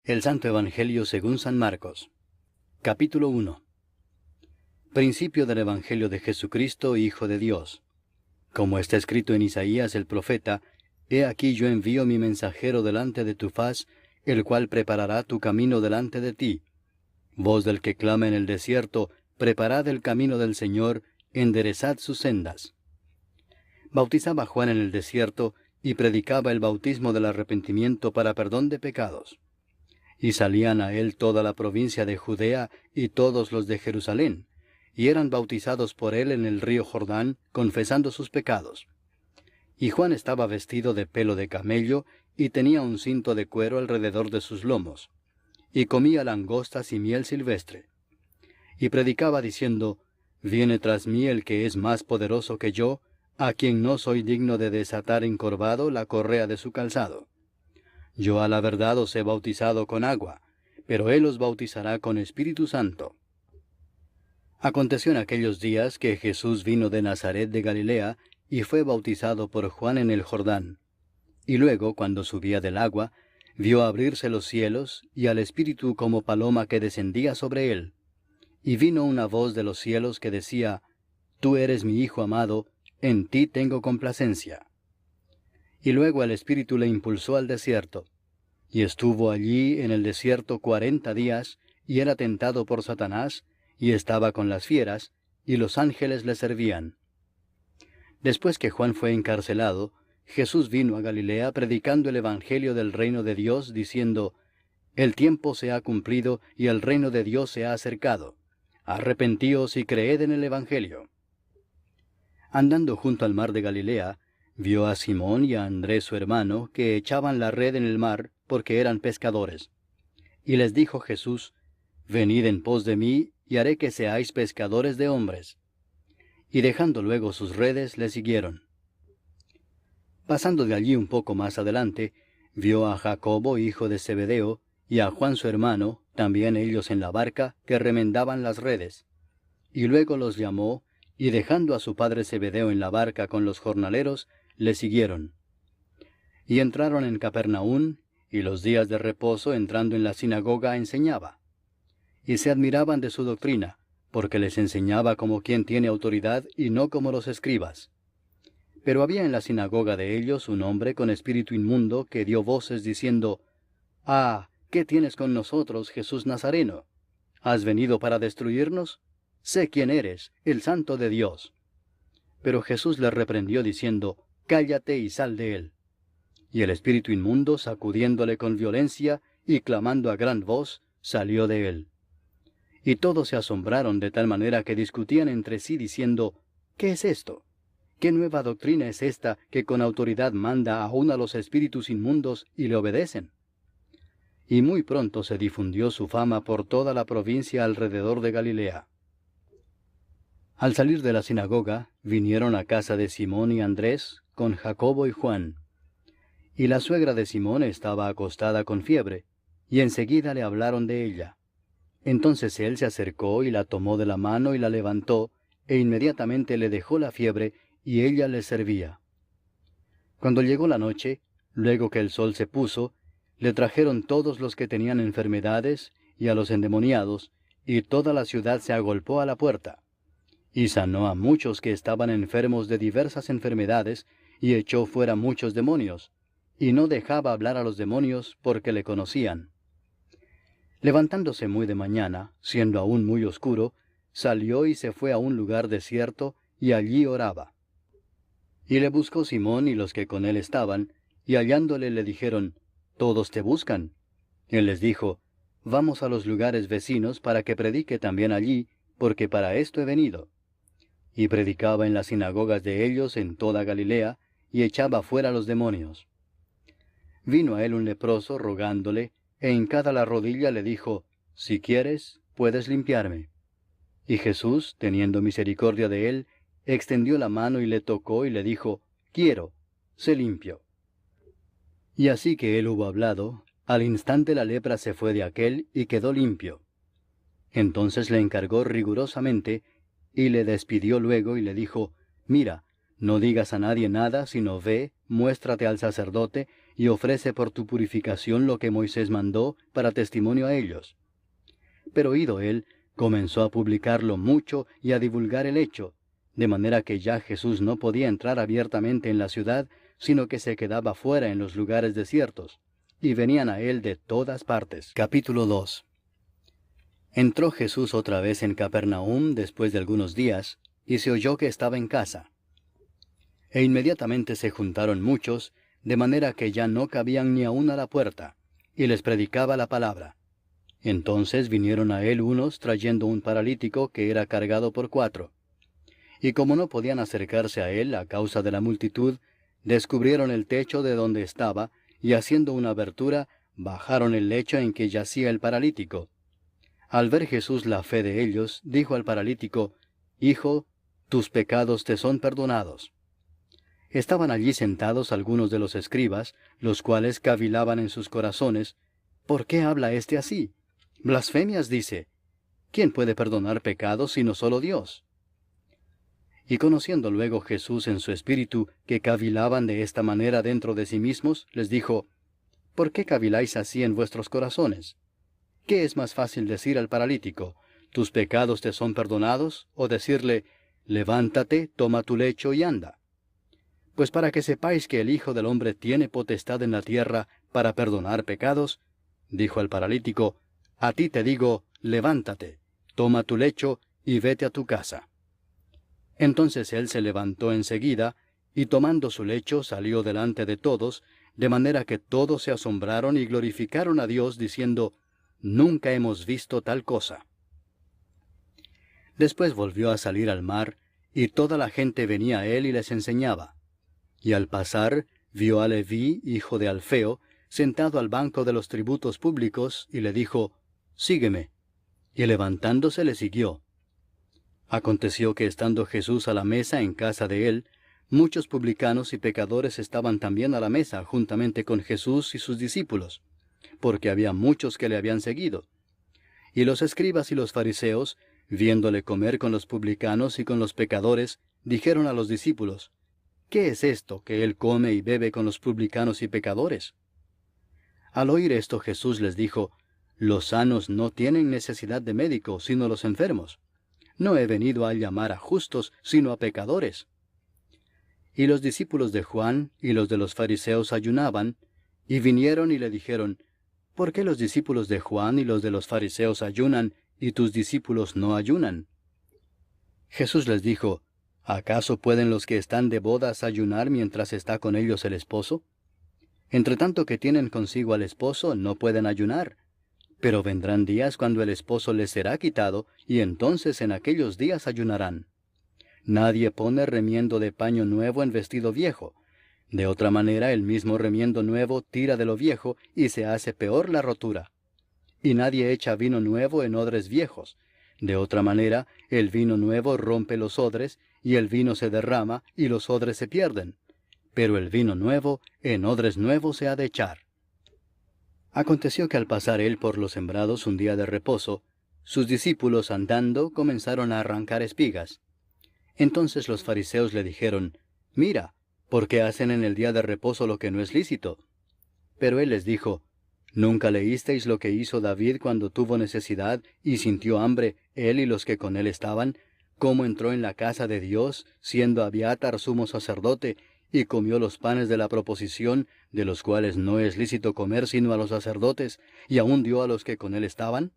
El Santo Evangelio según San Marcos. Capítulo 1. Principio del Evangelio de Jesucristo, Hijo de Dios. Como está escrito en Isaías el profeta, He aquí yo envío mi mensajero delante de tu faz, el cual preparará tu camino delante de ti. Voz del que clama en el desierto, preparad el camino del Señor, enderezad sus sendas. Bautizaba Juan en el desierto, y predicaba el bautismo del arrepentimiento para perdón de pecados. Y salían a él toda la provincia de Judea y todos los de Jerusalén, y eran bautizados por él en el río Jordán, confesando sus pecados. Y Juan estaba vestido de pelo de camello, y tenía un cinto de cuero alrededor de sus lomos, y comía langostas y miel silvestre. Y predicaba diciendo, Viene tras mí el que es más poderoso que yo, a quien no soy digno de desatar encorvado la correa de su calzado. Yo a la verdad os he bautizado con agua, pero él os bautizará con Espíritu Santo. Aconteció en aquellos días que Jesús vino de Nazaret de Galilea, y fue bautizado por Juan en el Jordán. Y luego, cuando subía del agua, vio abrirse los cielos, y al Espíritu como paloma que descendía sobre él. Y vino una voz de los cielos que decía, Tú eres mi Hijo amado, en ti tengo complacencia. Y luego el Espíritu le impulsó al desierto. Y estuvo allí en el desierto 40 días, y era tentado por Satanás, y estaba con las fieras, y los ángeles le servían. Después que Juan fue encarcelado, Jesús vino a Galilea predicando el Evangelio del reino de Dios, diciendo, El tiempo se ha cumplido, y el reino de Dios se ha acercado. Arrepentíos y creed en el Evangelio. Andando junto al mar de Galilea, vio a Simón y a Andrés su hermano, que echaban la red en el mar, porque eran pescadores. Y les dijo Jesús, Venid en pos de mí, y haré que seáis pescadores de hombres. Y dejando luego sus redes, le siguieron. Pasando de allí un poco más adelante, vio a Jacobo, hijo de Zebedeo, y a Juan su hermano, también ellos en la barca, que remendaban las redes. Y luego los llamó, y dejando a su padre Zebedeo en la barca con los jornaleros, le siguieron. Y entraron en Capernaum, y los días de reposo entrando en la sinagoga enseñaba. Y se admiraban de su doctrina, porque les enseñaba como quien tiene autoridad y no como los escribas. Pero había en la sinagoga de ellos un hombre con espíritu inmundo que dio voces diciendo, Ah, ¿qué tienes con nosotros, Jesús Nazareno? ¿Has venido para destruirnos? Sé quién eres, el Santo de Dios. Pero Jesús le reprendió diciendo, Cállate y sal de él. Y el espíritu inmundo, sacudiéndole con violencia y clamando a gran voz, salió de él. Y todos se asombraron de tal manera que discutían entre sí diciendo, ¿Qué es esto? ¿Qué nueva doctrina es esta que con autoridad manda aún a los espíritus inmundos y le obedecen? Y muy pronto se difundió su fama por toda la provincia alrededor de Galilea. Al salir de la sinagoga, vinieron a casa de Simón y Andrés, con Jacobo y Juan. Y la suegra de Simón estaba acostada con fiebre, y enseguida le hablaron de ella. Entonces él se acercó y la tomó de la mano y la levantó, e inmediatamente le dejó la fiebre, y ella le servía. Cuando llegó la noche, luego que el sol se puso, le trajeron todos los que tenían enfermedades, y a los endemoniados, y toda la ciudad se agolpó a la puerta. Y sanó a muchos que estaban enfermos de diversas enfermedades, y echó fuera muchos demonios, y no dejaba hablar a los demonios porque le conocían. Levantándose muy de mañana, siendo aún muy oscuro, salió y se fue a un lugar desierto, y allí oraba. Y le buscó Simón y los que con él estaban, y hallándole le dijeron, Todos te buscan. Él les dijo, Vamos a los lugares vecinos para que predique también allí, porque para esto he venido. Y predicaba en las sinagogas de ellos en toda Galilea, y echaba fuera los demonios. Vino a él un leproso rogándole, e hincada la rodilla le dijo, Si quieres, puedes limpiarme. Y Jesús, teniendo misericordia de él, extendió la mano y le tocó y le dijo, Quiero, sé limpio. Y así que él hubo hablado, al instante la lepra se fue de aquél y quedó limpio. Entonces le encargó rigurosamente, y le despidió luego y le dijo, Mira, no digas a nadie nada, sino ve, muéstrate al sacerdote, y ofrece por tu purificación lo que Moisés mandó para testimonio a ellos. Pero oído él, comenzó a publicarlo mucho y a divulgar el hecho, de manera que ya Jesús no podía entrar abiertamente en la ciudad, sino que se quedaba fuera en los lugares desiertos, y venían a él de todas partes. Capítulo 2. Entró Jesús otra vez en Capernaum después de algunos días, y se oyó que estaba en casa. E inmediatamente se juntaron muchos, de manera que ya no cabían ni aun a la puerta, y les predicaba la palabra. Entonces vinieron a él unos trayendo un paralítico que era cargado por 4. Y como no podían acercarse a él a causa de la multitud, descubrieron el techo de donde estaba, y haciendo una abertura, bajaron el lecho en que yacía el paralítico. Al ver Jesús la fe de ellos, dijo al paralítico, Hijo, tus pecados te son perdonados. Estaban allí sentados algunos de los escribas, los cuales cavilaban en sus corazones, ¿por qué habla éste así? Blasfemias dice. ¿Quién puede perdonar pecados sino solo Dios? Y conociendo luego Jesús en su espíritu que cavilaban de esta manera dentro de sí mismos, les dijo, ¿por qué caviláis así en vuestros corazones? ¿Qué es más fácil decir al paralítico, tus pecados te son perdonados, o decirle, levántate, toma tu lecho y anda? Pues para que sepáis que el Hijo del Hombre tiene potestad en la tierra para perdonar pecados, dijo al paralítico, a ti te digo, levántate, toma tu lecho y vete a tu casa. Entonces él se levantó enseguida, y tomando su lecho salió delante de todos, de manera que todos se asombraron y glorificaron a Dios, diciendo, nunca hemos visto tal cosa. Después volvió a salir al mar, y toda la gente venía a él y les enseñaba. Y al pasar, vio a Leví, hijo de Alfeo, sentado al banco de los tributos públicos, y le dijo, sígueme. Y levantándose le siguió. Aconteció que estando Jesús a la mesa en casa de él, muchos publicanos y pecadores estaban también a la mesa juntamente con Jesús y sus discípulos, porque había muchos que le habían seguido. Y los escribas y los fariseos, viéndole comer con los publicanos y con los pecadores, dijeron a los discípulos, ¿qué es esto que él come y bebe con los publicanos y pecadores? Al oír esto Jesús les dijo, los sanos no tienen necesidad de médico, sino los enfermos. No he venido a llamar a justos, sino a pecadores. Y los discípulos de Juan y los de los fariseos ayunaban, y vinieron y le dijeron, ¿por qué los discípulos de Juan y los de los fariseos ayunan, y tus discípulos no ayunan? Jesús les dijo, ¿acaso pueden los que están de bodas ayunar mientras está con ellos el esposo? Entre tanto que tienen consigo al esposo, no pueden ayunar. Pero vendrán días cuando el esposo les será quitado, y entonces en aquellos días ayunarán. Nadie pone remiendo de paño nuevo en vestido viejo. De otra manera el mismo remiendo nuevo tira de lo viejo, y se hace peor la rotura. Y nadie echa vino nuevo en odres viejos. De otra manera el vino nuevo rompe los odres, y el vino se derrama, y los odres se pierden. Pero el vino nuevo en odres nuevos se ha de echar. Aconteció que al pasar él por los sembrados un día de reposo, sus discípulos andando comenzaron a arrancar espigas. Entonces los fariseos le dijeron, mira, ¿por qué hacen en el día de reposo lo que no es lícito? Pero él les dijo, ¿nunca leísteis lo que hizo David cuando tuvo necesidad y sintió hambre, él y los que con él estaban, cómo entró en la casa de Dios, siendo Abiatar sumo sacerdote, y comió los panes de la proposición, de los cuales no es lícito comer sino a los sacerdotes, y aún dio a los que con él estaban?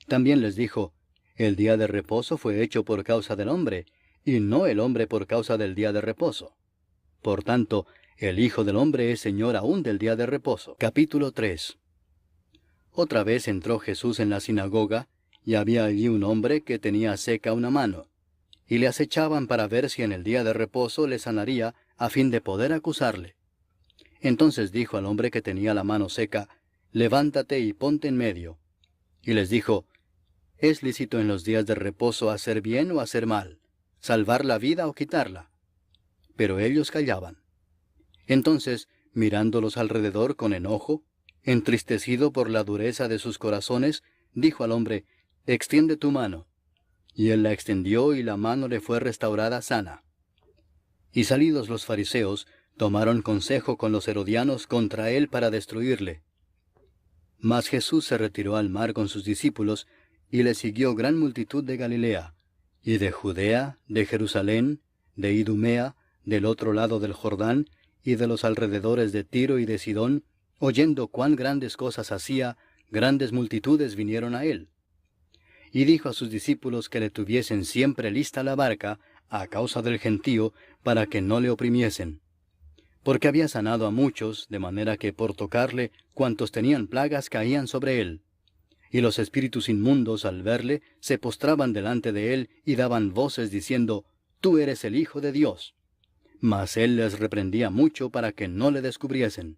También les dijo, el día de reposo fue hecho por causa del hombre, y no el hombre por causa del día de reposo. Por tanto, el Hijo del Hombre es Señor aún del día de reposo. Capítulo 3. Otra vez entró Jesús en la sinagoga, y había allí un hombre que tenía seca una mano, y le acechaban para ver si en el día de reposo le sanaría, a fin de poder acusarle. Entonces dijo al hombre que tenía la mano seca, levántate y ponte en medio. Y les dijo, ¿es lícito en los días de reposo hacer bien o hacer mal, salvar la vida o quitarla? Pero ellos callaban. Entonces, mirándolos alrededor con enojo, entristecido por la dureza de sus corazones, dijo al hombre, extiende tu mano. Y él la extendió y la mano le fue restaurada sana. Y salidos los fariseos, tomaron consejo con los herodianos contra él para destruirle. Mas Jesús se retiró al mar con sus discípulos, y le siguió gran multitud de Galilea, y de Judea, de Jerusalén, de Idumea, del otro lado del Jordán, y de los alrededores de Tiro y de Sidón, oyendo cuán grandes cosas hacía, grandes multitudes vinieron a él. Y dijo a sus discípulos que le tuviesen siempre lista la barca, a causa del gentío, para que no le oprimiesen. Porque había sanado a muchos, de manera que por tocarle, cuantos tenían plagas caían sobre él. Y los espíritus inmundos, al verle, se postraban delante de él y daban voces diciendo, «Tú eres el Hijo de Dios». Mas él les reprendía mucho para que no le descubriesen.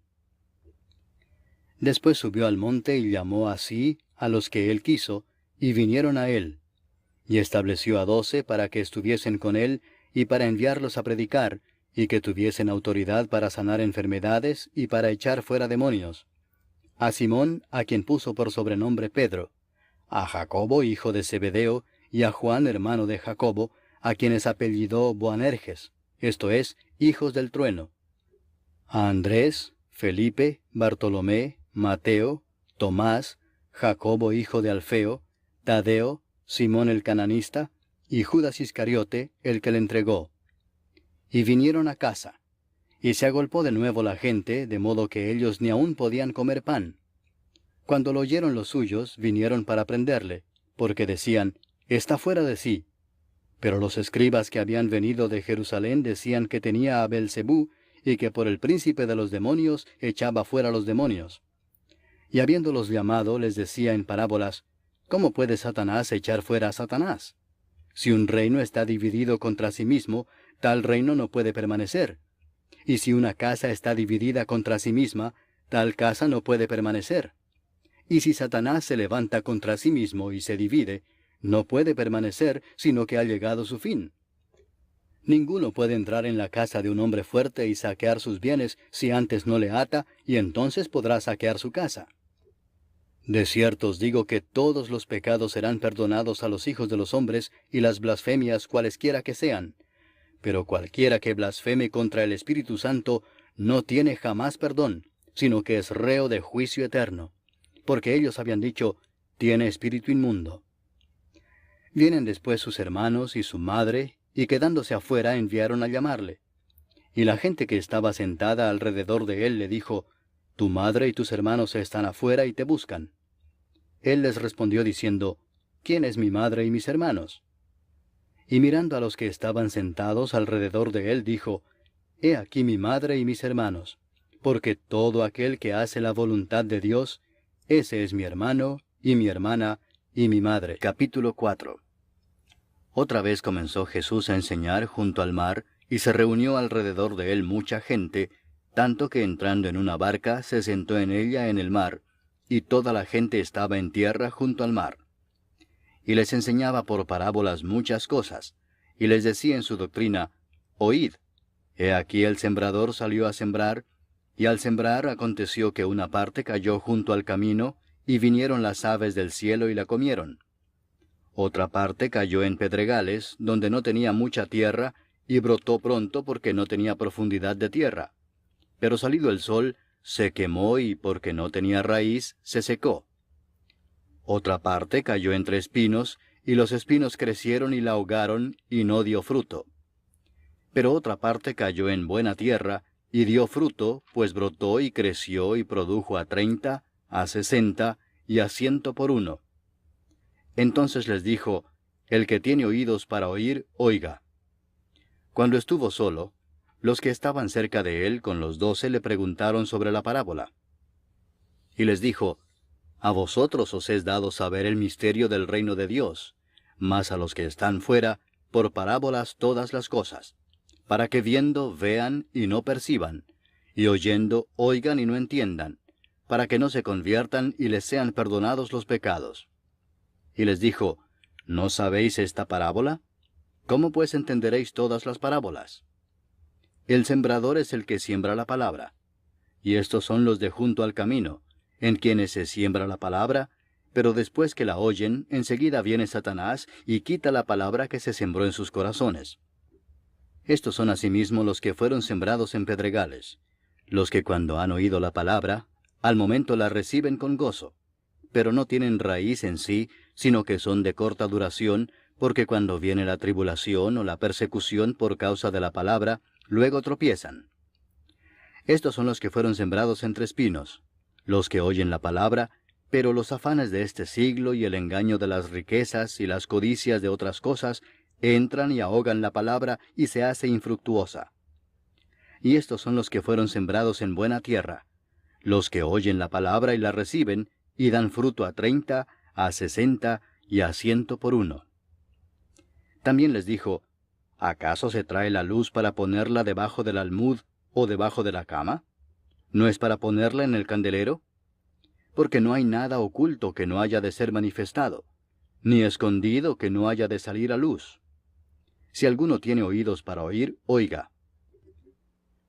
Después subió al monte y llamó así a los que él quiso, y vinieron a él. Y estableció a 12 para que estuviesen con él, y para enviarlos a predicar, y que tuviesen autoridad para sanar enfermedades y para echar fuera demonios. A Simón, a quien puso por sobrenombre Pedro, a Jacobo, hijo de Zebedeo, y a Juan, hermano de Jacobo, a quienes apellidó Boanerges, esto es, hijos del trueno, a Andrés, Felipe, Bartolomé, Mateo, Tomás, Jacobo, hijo de Alfeo, Tadeo, Simón el cananista, y Judas Iscariote, el que le entregó. Y vinieron a casa. Y se agolpó de nuevo la gente, de modo que ellos ni aún podían comer pan. Cuando lo oyeron los suyos, vinieron para prenderle, porque decían, «Está fuera de sí». Pero los escribas que habían venido de Jerusalén decían que tenía a Beelzebú, y que por el príncipe de los demonios echaba fuera los demonios. Y habiéndolos llamado, les decía en parábolas, «¿Cómo puede Satanás echar fuera a Satanás? Si un reino está dividido contra sí mismo, tal reino no puede permanecer. Y si una casa está dividida contra sí misma, tal casa no puede permanecer. Y si Satanás se levanta contra sí mismo y se divide, no puede permanecer, sino que ha llegado su fin. Ninguno puede entrar en la casa de un hombre fuerte y saquear sus bienes si antes no le ata, y entonces podrá saquear su casa. De cierto os digo que todos los pecados serán perdonados a los hijos de los hombres y las blasfemias cualesquiera que sean. Pero cualquiera que blasfeme contra el Espíritu Santo no tiene jamás perdón, sino que es reo de juicio eterno. Porque ellos habían dicho, tiene espíritu inmundo. Vienen después sus hermanos y su madre, y quedándose afuera enviaron a llamarle. Y la gente que estaba sentada alrededor de él le dijo, tu madre y tus hermanos están afuera y te buscan. Él les respondió diciendo, ¿quién es mi madre y mis hermanos? Y mirando a los que estaban sentados alrededor de él, dijo, He aquí mi madre y mis hermanos, porque todo aquel que hace la voluntad de Dios, ese es mi hermano, y mi hermana, y mi madre. Capítulo 4. Otra vez comenzó Jesús a enseñar junto al mar, y se reunió alrededor de él mucha gente, tanto que entrando en una barca se sentó en ella en el mar, y toda la gente estaba en tierra junto al mar. Y les enseñaba por parábolas muchas cosas, y les decía en su doctrina, Oíd, he aquí el sembrador salió a sembrar, y al sembrar aconteció que una parte cayó junto al camino, y vinieron las aves del cielo y la comieron. Otra parte cayó en pedregales, donde no tenía mucha tierra, y brotó pronto porque no tenía profundidad de tierra. Pero salido el sol, se quemó y porque no tenía raíz, se secó. Otra parte cayó entre espinos, y los espinos crecieron y la ahogaron, y no dio fruto. Pero otra parte cayó en buena tierra, y dio fruto, pues brotó y creció y produjo a 30, a 60, y a 100 por uno. Entonces les dijo, el que tiene oídos para oír, oiga. Cuando estuvo solo, los que estaban cerca de él con los 12 le preguntaron sobre la parábola. Y les dijo, a vosotros os es dado saber el misterio del reino de Dios, mas a los que están fuera, por parábolas todas las cosas, para que viendo vean y no perciban, y oyendo oigan y no entiendan, para que no se conviertan y les sean perdonados los pecados. Y les dijo, ¿no sabéis esta parábola? ¿Cómo pues entenderéis todas las parábolas? El sembrador es el que siembra la palabra, y estos son los de junto al camino, en quienes se siembra la palabra, pero después que la oyen, enseguida viene Satanás y quita la palabra que se sembró en sus corazones. Estos son asimismo los que fueron sembrados en pedregales, los que cuando han oído la palabra, al momento la reciben con gozo, pero no tienen raíz en sí, sino que son de corta duración, porque cuando viene la tribulación o la persecución por causa de la palabra, luego tropiezan. Estos son los que fueron sembrados entre espinos, los que oyen la palabra, pero los afanes de este siglo y el engaño de las riquezas y las codicias de otras cosas entran y ahogan la palabra y se hace infructuosa. Y estos son los que fueron sembrados en buena tierra, los que oyen la palabra y la reciben, y dan fruto a 30, a 60 y a 100 por uno. También les dijo, ¿acaso se trae la luz para ponerla debajo del almud o debajo de la cama? ¿No es para ponerla en el candelero? Porque no hay nada oculto que no haya de ser manifestado, ni escondido que no haya de salir a luz. Si alguno tiene oídos para oír, oiga.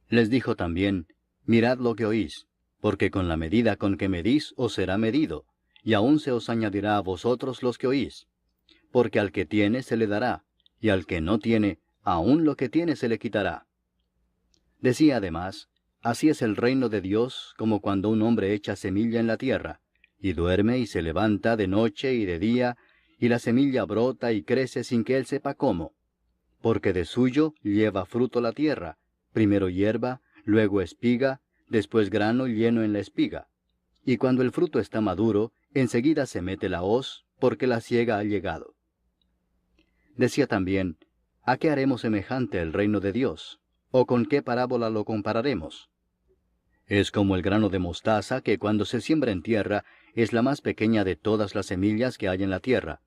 Les dijo también, mirad lo que oís, porque con la medida con que medís os será medido, y aún se os añadirá a vosotros los que oís. Porque al que tiene se le dará, y al que no tiene, aún lo que tiene se le quitará. Decía además, así es el reino de Dios, como cuando un hombre echa semilla en la tierra, y duerme y se levanta de noche y de día, y la semilla brota y crece sin que él sepa cómo. Porque de suyo lleva fruto la tierra, primero hierba, luego espiga, después grano lleno en la espiga. Y cuando el fruto está maduro, enseguida se mete la hoz, porque la siega ha llegado. Decía también, ¿a qué haremos semejante el reino de Dios? ¿O con qué parábola lo compararemos? Es como el grano de mostaza que cuando se siembra en tierra es la más pequeña de todas las semillas que hay en la tierra,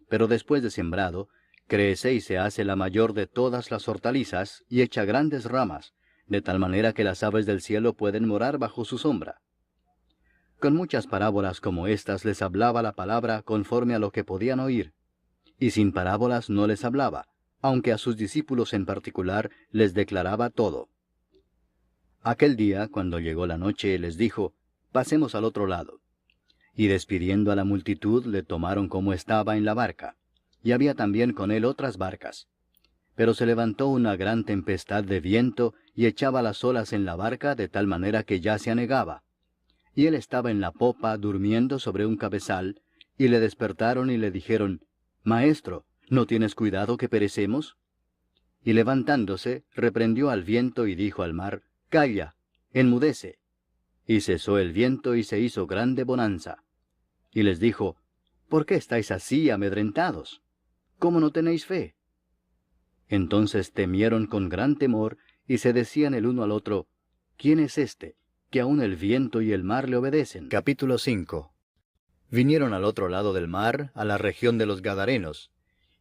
pero después de sembrado, crece y se hace la mayor de todas las hortalizas y echa grandes ramas, de tal manera que las aves del cielo pueden morar bajo su sombra. Con muchas parábolas como estas les hablaba la palabra conforme a lo que podían oír, y sin parábolas no les hablaba, aunque a sus discípulos en particular les declaraba todo. Aquel día, cuando llegó la noche, les dijo, pasemos al otro lado. Y despidiendo a la multitud, le tomaron como estaba en la barca, y había también con él otras barcas. Pero se levantó una gran tempestad de viento, y echaba las olas en la barca de tal manera que ya se anegaba. Y él estaba en la popa durmiendo sobre un cabezal, y le despertaron y le dijeron, Maestro, ¿no tienes cuidado que perecemos? Y levantándose, reprendió al viento y dijo al mar, Calla, enmudece. Y cesó el viento y se hizo grande bonanza. Y les dijo, ¿por qué estáis así amedrentados? ¿Cómo no tenéis fe? Entonces temieron con gran temor, y se decían el uno al otro, ¿quién es este, que aun el viento y el mar le obedecen? Capítulo 5. Vinieron al otro lado del mar, a la región de los Gadarenos,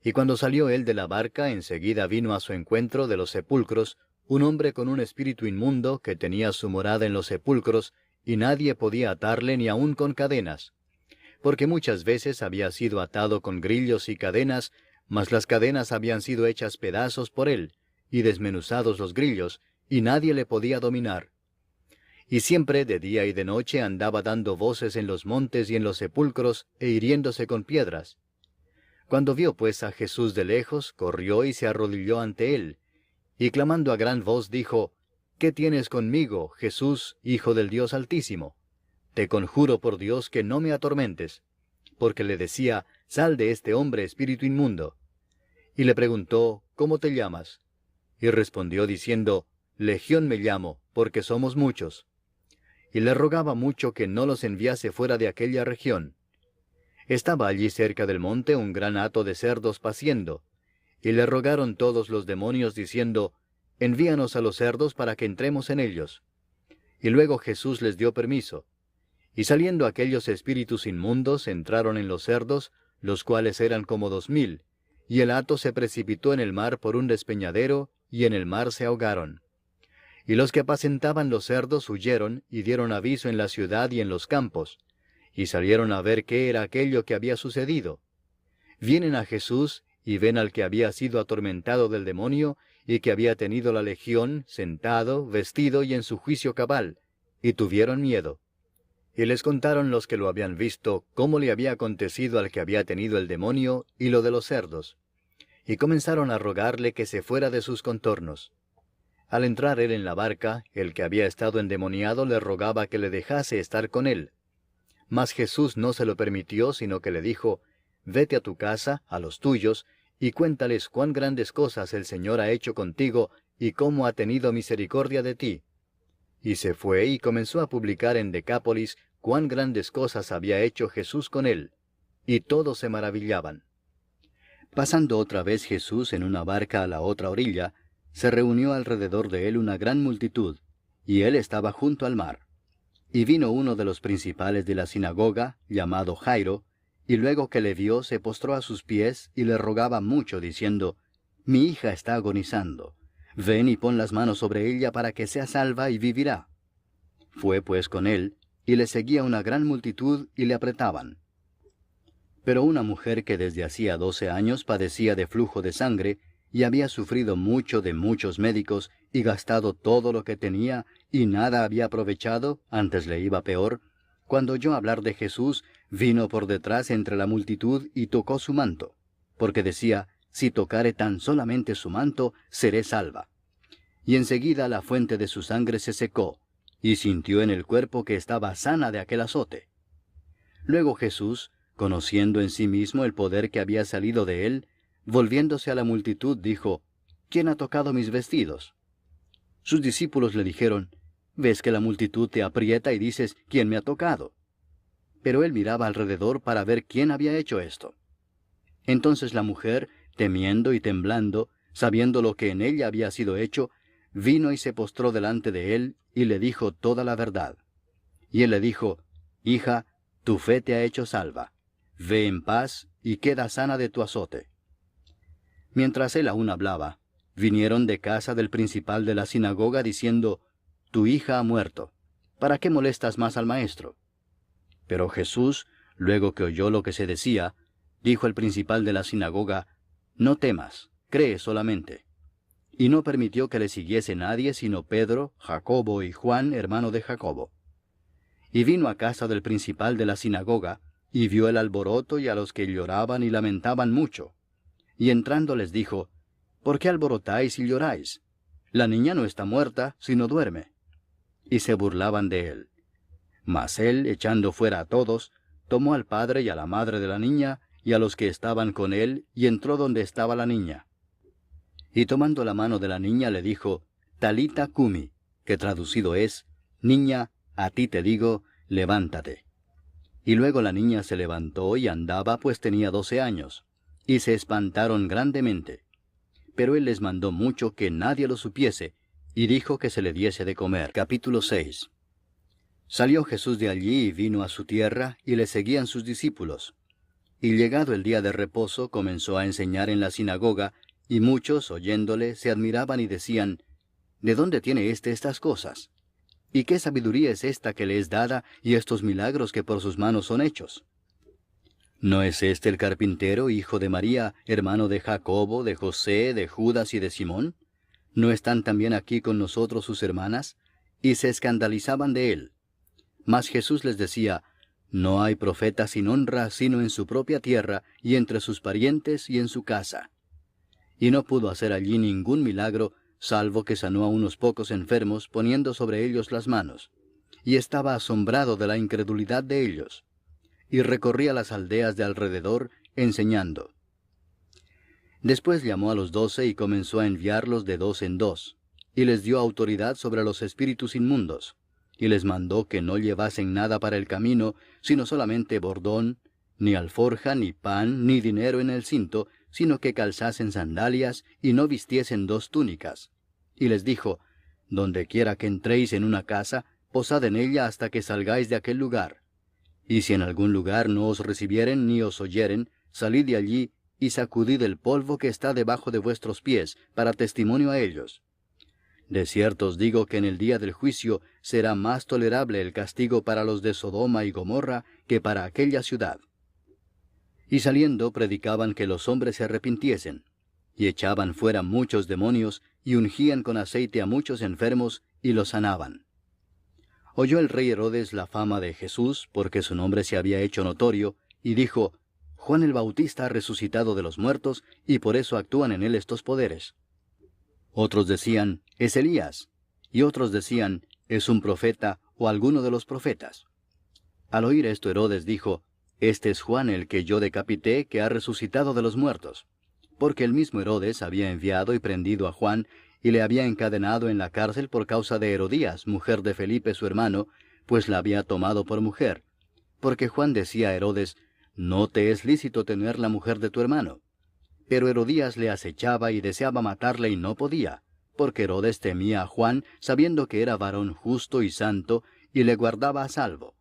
y cuando salió él de la barca, enseguida vino a su encuentro de los sepulcros un hombre con un espíritu inmundo que tenía su morada en los sepulcros, y nadie podía atarle ni aun con cadenas, porque muchas veces había sido atado con grillos y cadenas, mas las cadenas habían sido hechas pedazos por él, y desmenuzados los grillos, y nadie le podía dominar. Y siempre de día y de noche andaba dando voces en los montes y en los sepulcros, e hiriéndose con piedras. Cuando vio pues a Jesús de lejos, corrió y se arrodilló ante él, y clamando a gran voz dijo, ¿qué tienes conmigo, Jesús, Hijo del Dios Altísimo? Te conjuro por Dios que no me atormentes. Porque le decía, sal de este hombre, espíritu inmundo. Y le preguntó, ¿cómo te llamas? Y respondió diciendo, Legión me llamo, porque somos muchos. Y le rogaba mucho que no los enviase fuera de aquella región. Estaba allí cerca del monte un gran hato de cerdos paciendo, y le rogaron todos los demonios diciendo, envíanos a los cerdos para que entremos en ellos. Y luego Jesús les dio permiso. Y saliendo aquellos espíritus inmundos entraron en los cerdos, los cuales eran como 2000, y el hato se precipitó en el mar por un despeñadero, y en el mar se ahogaron. Y los que apacentaban los cerdos huyeron, y dieron aviso en la ciudad y en los campos, y salieron a ver qué era aquello que había sucedido. Vienen a Jesús, y ven al que había sido atormentado del demonio, y que había tenido la legión, sentado, vestido y en su juicio cabal, y tuvieron miedo. Y les contaron los que lo habían visto, cómo le había acontecido al que había tenido el demonio, y lo de los cerdos. y comenzaron a rogarle que se fuera de sus contornos. Al entrar él en la barca, el que había estado endemoniado le rogaba que le dejase estar con él. Mas Jesús no se lo permitió, sino que le dijo, «Vete a tu casa, a los tuyos, y cuéntales cuán grandes cosas el Señor ha hecho contigo, y cómo ha tenido misericordia de ti». Y se fue y comenzó a publicar en Decápolis cuán grandes cosas había hecho Jesús con él, y todos se maravillaban. Pasando otra vez Jesús en una barca a la otra orilla, se reunió alrededor de él una gran multitud, y él estaba junto al mar. Y vino uno de los principales de la sinagoga, llamado Jairo, y luego que le vio se postró a sus pies y le rogaba mucho, diciendo, «Mi hija está agonizando. Ven y pon las manos sobre ella para que sea salva y vivirá». Fue pues con él, y le seguía una gran multitud y le apretaban. Pero una mujer que desde hacía 12 años padecía de flujo de sangre, y había sufrido mucho de muchos médicos, y gastado todo lo que tenía, y nada había aprovechado, antes le iba peor, cuando oyó hablar de Jesús, vino por detrás entre la multitud y tocó su manto, porque decía, «Si tocare tan solamente su manto, seré salva». Y enseguida la fuente de su sangre se secó, y sintió en el cuerpo que estaba sana de aquel azote. Luego Jesús, conociendo en sí mismo el poder que había salido de él, volviéndose a la multitud, dijo, «¿Quién ha tocado mis vestidos?». Sus discípulos le dijeron, «¿Ves que la multitud te aprieta y dices, ¿quién me ha tocado?». Pero él miraba alrededor para ver quién había hecho esto. Entonces la mujer, temiendo y temblando, sabiendo lo que en ella había sido hecho, vino y se postró delante de él, y le dijo toda la verdad. Y él le dijo, «Hija, tu fe te ha hecho salva. Ve en paz, y queda sana de tu azote». Mientras él aún hablaba, vinieron de casa del principal de la sinagoga diciendo, «Tu hija ha muerto. ¿Para qué molestas más al maestro?». Pero Jesús, luego que oyó lo que se decía, dijo el principal de la sinagoga, «No temas, cree solamente». Y no permitió que le siguiese nadie sino Pedro, Jacobo y Juan, hermano de Jacobo. Y vino a casa del principal de la sinagoga, y vio el alboroto y a los que lloraban y lamentaban mucho. Y entrando les dijo, «¿Por qué alborotáis y lloráis? La niña no está muerta, sino duerme». Y se burlaban de él. Mas él, echando fuera a todos, tomó al padre y a la madre de la niña, y a los que estaban con él, y entró donde estaba la niña. Y tomando la mano de la niña le dijo, «Talita cumi», que traducido es, «Niña, a ti te digo, levántate». Y luego la niña se levantó y andaba, pues tenía 12 años, y se espantaron grandemente. Pero él les mandó mucho que nadie lo supiese, y dijo que se le diese de comer. Capítulo 6. Salió Jesús de allí y vino a su tierra, y le seguían sus discípulos. Y llegado el día de reposo, comenzó a enseñar en la sinagoga, y muchos, oyéndole, se admiraban y decían, «¿De dónde tiene estas cosas? ¿Y qué sabiduría es esta que le es dada, y estos milagros que por sus manos son hechos? ¿No es este el carpintero, hijo de María, hermano de Jacobo, de José, de Judas y de Simón? ¿No están también aquí con nosotros sus hermanas?». Y se escandalizaban de él. Mas Jesús les decía, «No hay profeta sin honra sino en su propia tierra, y entre sus parientes y en su casa». Y no pudo hacer allí ningún milagro, salvo que sanó a unos pocos enfermos, poniendo sobre ellos las manos. Y estaba asombrado de la incredulidad de ellos. Y recorría las aldeas de alrededor, enseñando. Después llamó a los 12 y comenzó a enviarlos de 2 en 2, y les dio autoridad sobre los espíritus inmundos, y les mandó que no llevasen nada para el camino, sino solamente bordón, ni alforja, ni pan, ni dinero en el cinto, sino que calzasen sandalias, y no vistiesen 2 túnicas. Y les dijo, «Donde quiera que entréis en una casa, posad en ella hasta que salgáis de aquel lugar. Y si en algún lugar no os recibieren ni os oyeren, salid de allí, y sacudid el polvo que está debajo de vuestros pies, para testimonio a ellos. De cierto os digo que en el día del juicio será más tolerable el castigo para los de Sodoma y Gomorra que para aquella ciudad». Y saliendo predicaban que los hombres se arrepintiesen, y echaban fuera muchos demonios, y ungían con aceite a muchos enfermos, y los sanaban. Oyó el rey Herodes la fama de Jesús, porque su nombre se había hecho notorio, y dijo, Juan el Bautista ha resucitado de los muertos, y por eso actúan en él estos poderes. Otros decían, es Elías, y otros decían, es un profeta o alguno de los profetas. Al oír esto, Herodes dijo, este es Juan el que yo decapité, que ha resucitado de los muertos. Porque el mismo Herodes había enviado y prendido a Juan, y le había encadenado en la cárcel por causa de Herodías, mujer de Felipe su hermano, pues la había tomado por mujer. Porque Juan decía a Herodes, no te es lícito tener la mujer de tu hermano. Pero Herodías le acechaba y deseaba matarle y no podía, porque Herodes temía a Juan, sabiendo que era varón justo y santo, y le guardaba a salvo.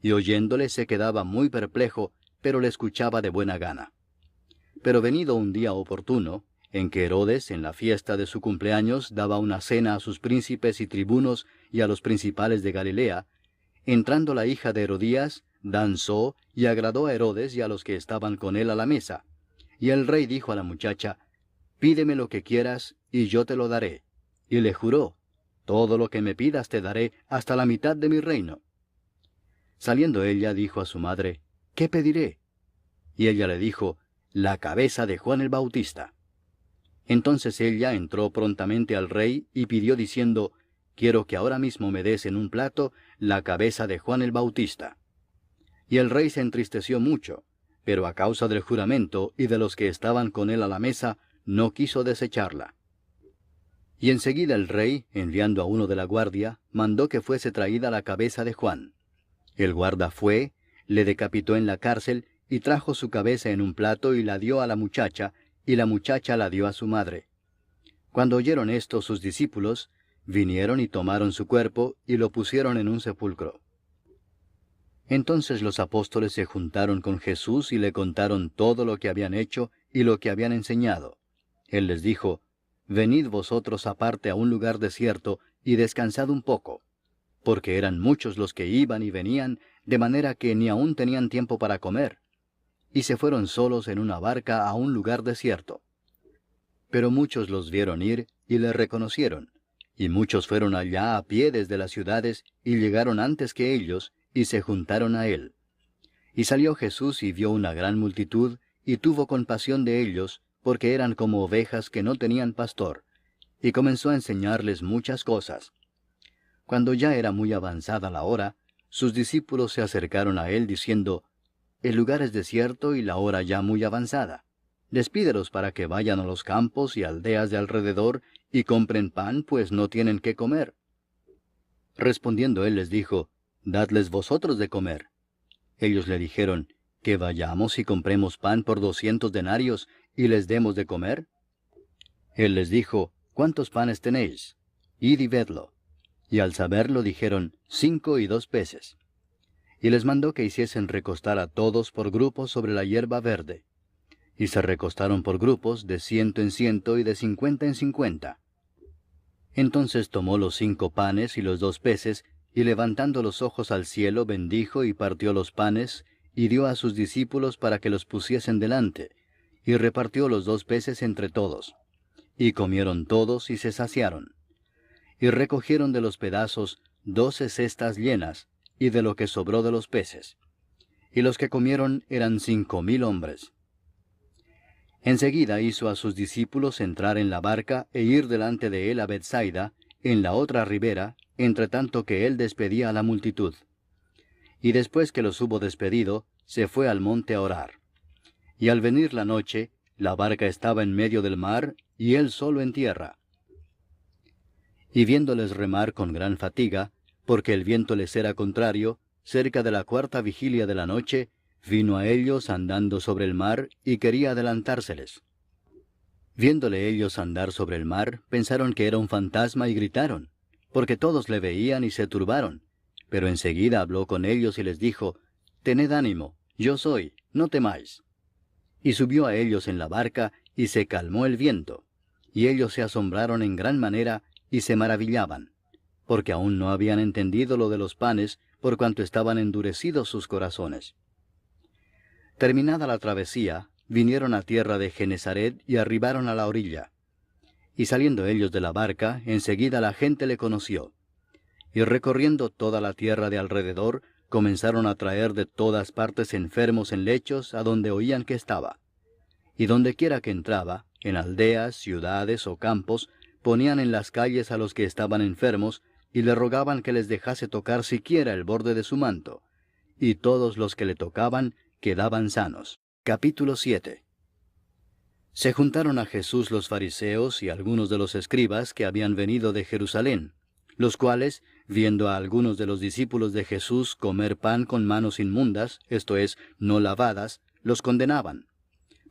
Y oyéndole se quedaba muy perplejo, pero le escuchaba de buena gana. Pero venido un día oportuno, en que Herodes, en la fiesta de su cumpleaños, daba una cena a sus príncipes y tribunos y a los principales de Galilea, entrando la hija de Herodías, danzó y agradó a Herodes y a los que estaban con él a la mesa. Y el rey dijo a la muchacha, pídeme lo que quieras, y yo te lo daré. Y le juró, todo lo que me pidas te daré, hasta la mitad de mi reino. Saliendo ella, dijo a su madre, ¿qué pediré? Y ella le dijo, la cabeza de Juan el Bautista. Entonces ella entró prontamente al rey y pidió diciendo, quiero que ahora mismo me des en un plato la cabeza de Juan el Bautista. Y el rey se entristeció mucho, pero a causa del juramento y de los que estaban con él a la mesa, no quiso desecharla. Y enseguida el rey, enviando a uno de la guardia, mandó que fuese traída la cabeza de Juan. El guarda fue, le decapitó en la cárcel, y trajo su cabeza en un plato y la dio a la muchacha, y la muchacha la dio a su madre. Cuando oyeron esto sus discípulos, vinieron y tomaron su cuerpo, y lo pusieron en un sepulcro. Entonces los apóstoles se juntaron con Jesús y le contaron todo lo que habían hecho y lo que habían enseñado. Él les dijo, venid vosotros aparte a un lugar desierto, y descansad un poco. Porque eran muchos los que iban y venían, de manera que ni aún tenían tiempo para comer. Y se fueron solos en una barca a un lugar desierto. Pero muchos los vieron ir y le reconocieron, y muchos fueron allá a pie desde las ciudades, y llegaron antes que ellos, y se juntaron a él. Y salió Jesús y vio una gran multitud, y tuvo compasión de ellos, porque eran como ovejas que no tenían pastor, y comenzó a enseñarles muchas cosas. Cuando ya era muy avanzada la hora, sus discípulos se acercaron a él diciendo, el lugar es desierto y la hora ya muy avanzada. Despídelos para que vayan a los campos y aldeas de alrededor y compren pan, pues no tienen qué comer. Respondiendo él les dijo, dadles vosotros de comer. Ellos le dijeron, que vayamos y compremos pan por 200 denarios y les demos de comer. Él les dijo, ¿cuántos panes tenéis? Id y vedlo. Y al saberlo dijeron, 5 y 2 peces. Y les mandó que hiciesen recostar a todos por grupos sobre la hierba verde. Y se recostaron por grupos de 100 en 100 y de 50 en 50. Entonces tomó los 5 panes y los 2 peces, y levantando los ojos al cielo bendijo y partió los panes, y dio a sus discípulos para que los pusiesen delante, y repartió los 2 peces entre todos. Y comieron todos y se saciaron. Y recogieron de los pedazos 12 cestas llenas, y de lo que sobró de los peces. Y los que comieron eran 5000 hombres. Enseguida hizo a sus discípulos entrar en la barca e ir delante de él a Bethsaida, en la otra ribera, entre tanto que él despedía a la multitud. Y después que los hubo despedido, se fue al monte a orar. Y al venir la noche, la barca estaba en medio del mar, y él solo en tierra. Y viéndoles remar con gran fatiga, porque el viento les era contrario, cerca de la 4ª vigilia de la noche, vino a ellos andando sobre el mar, y quería adelantárseles. Viéndole ellos andar sobre el mar, pensaron que era un fantasma y gritaron, porque todos le veían y se turbaron. Pero enseguida habló con ellos y les dijo, tened ánimo, yo soy, no temáis. Y subió a ellos en la barca, y se calmó el viento. Y ellos se asombraron en gran manera, y se maravillaban, porque aún no habían entendido lo de los panes, por cuanto estaban endurecidos sus corazones. Terminada la travesía, vinieron a tierra de Genesaret y arribaron a la orilla. Y saliendo ellos de la barca, enseguida la gente le conoció. Y recorriendo toda la tierra de alrededor, comenzaron a traer de todas partes enfermos en lechos a donde oían que estaba. Y dondequiera que entraba, en aldeas, ciudades o campos, ponían en las calles a los que estaban enfermos, y le rogaban que les dejase tocar siquiera el borde de su manto. Y todos los que le tocaban quedaban sanos. Capítulo 7. Se juntaron a Jesús los fariseos y algunos de los escribas que habían venido de Jerusalén, los cuales, viendo a algunos de los discípulos de Jesús comer pan con manos inmundas, esto es, no lavadas, los condenaban.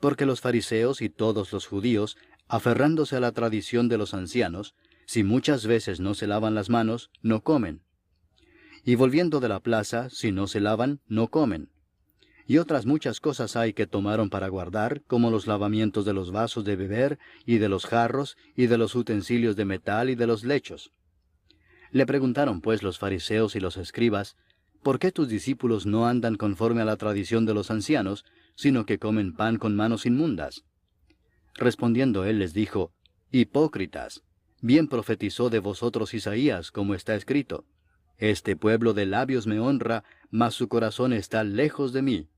Porque los fariseos y todos los judíos, aferrándose a la tradición de los ancianos, si muchas veces no se lavan las manos, no comen. Y volviendo de la plaza, si no se lavan, no comen. Y otras muchas cosas hay que tomaron para guardar, como los lavamientos de los vasos de beber, y de los jarros, y de los utensilios de metal, y de los lechos. Le preguntaron pues los fariseos y los escribas, ¿por qué tus discípulos no andan conforme a la tradición de los ancianos, sino que comen pan con manos inmundas? Respondiendo él les dijo, Hipócritas, bien profetizó de vosotros Isaías, como está escrito, Este pueblo de labios me honra, mas su corazón está lejos de mí.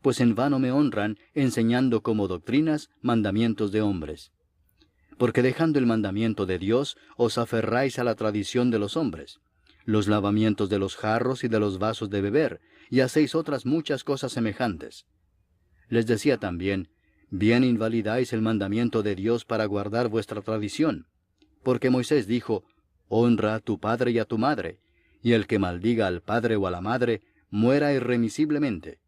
Pues en vano me honran, enseñando como doctrinas mandamientos de hombres. Porque dejando el mandamiento de Dios, os aferráis a la tradición de los hombres, los lavamientos de los jarros y de los vasos de beber, y hacéis otras muchas cosas semejantes. Les decía también, bien invalidáis el mandamiento de Dios para guardar vuestra tradición. Porque Moisés dijo, honra a tu padre y a tu madre, y el que maldiga al padre o a la madre, muera irremisiblemente.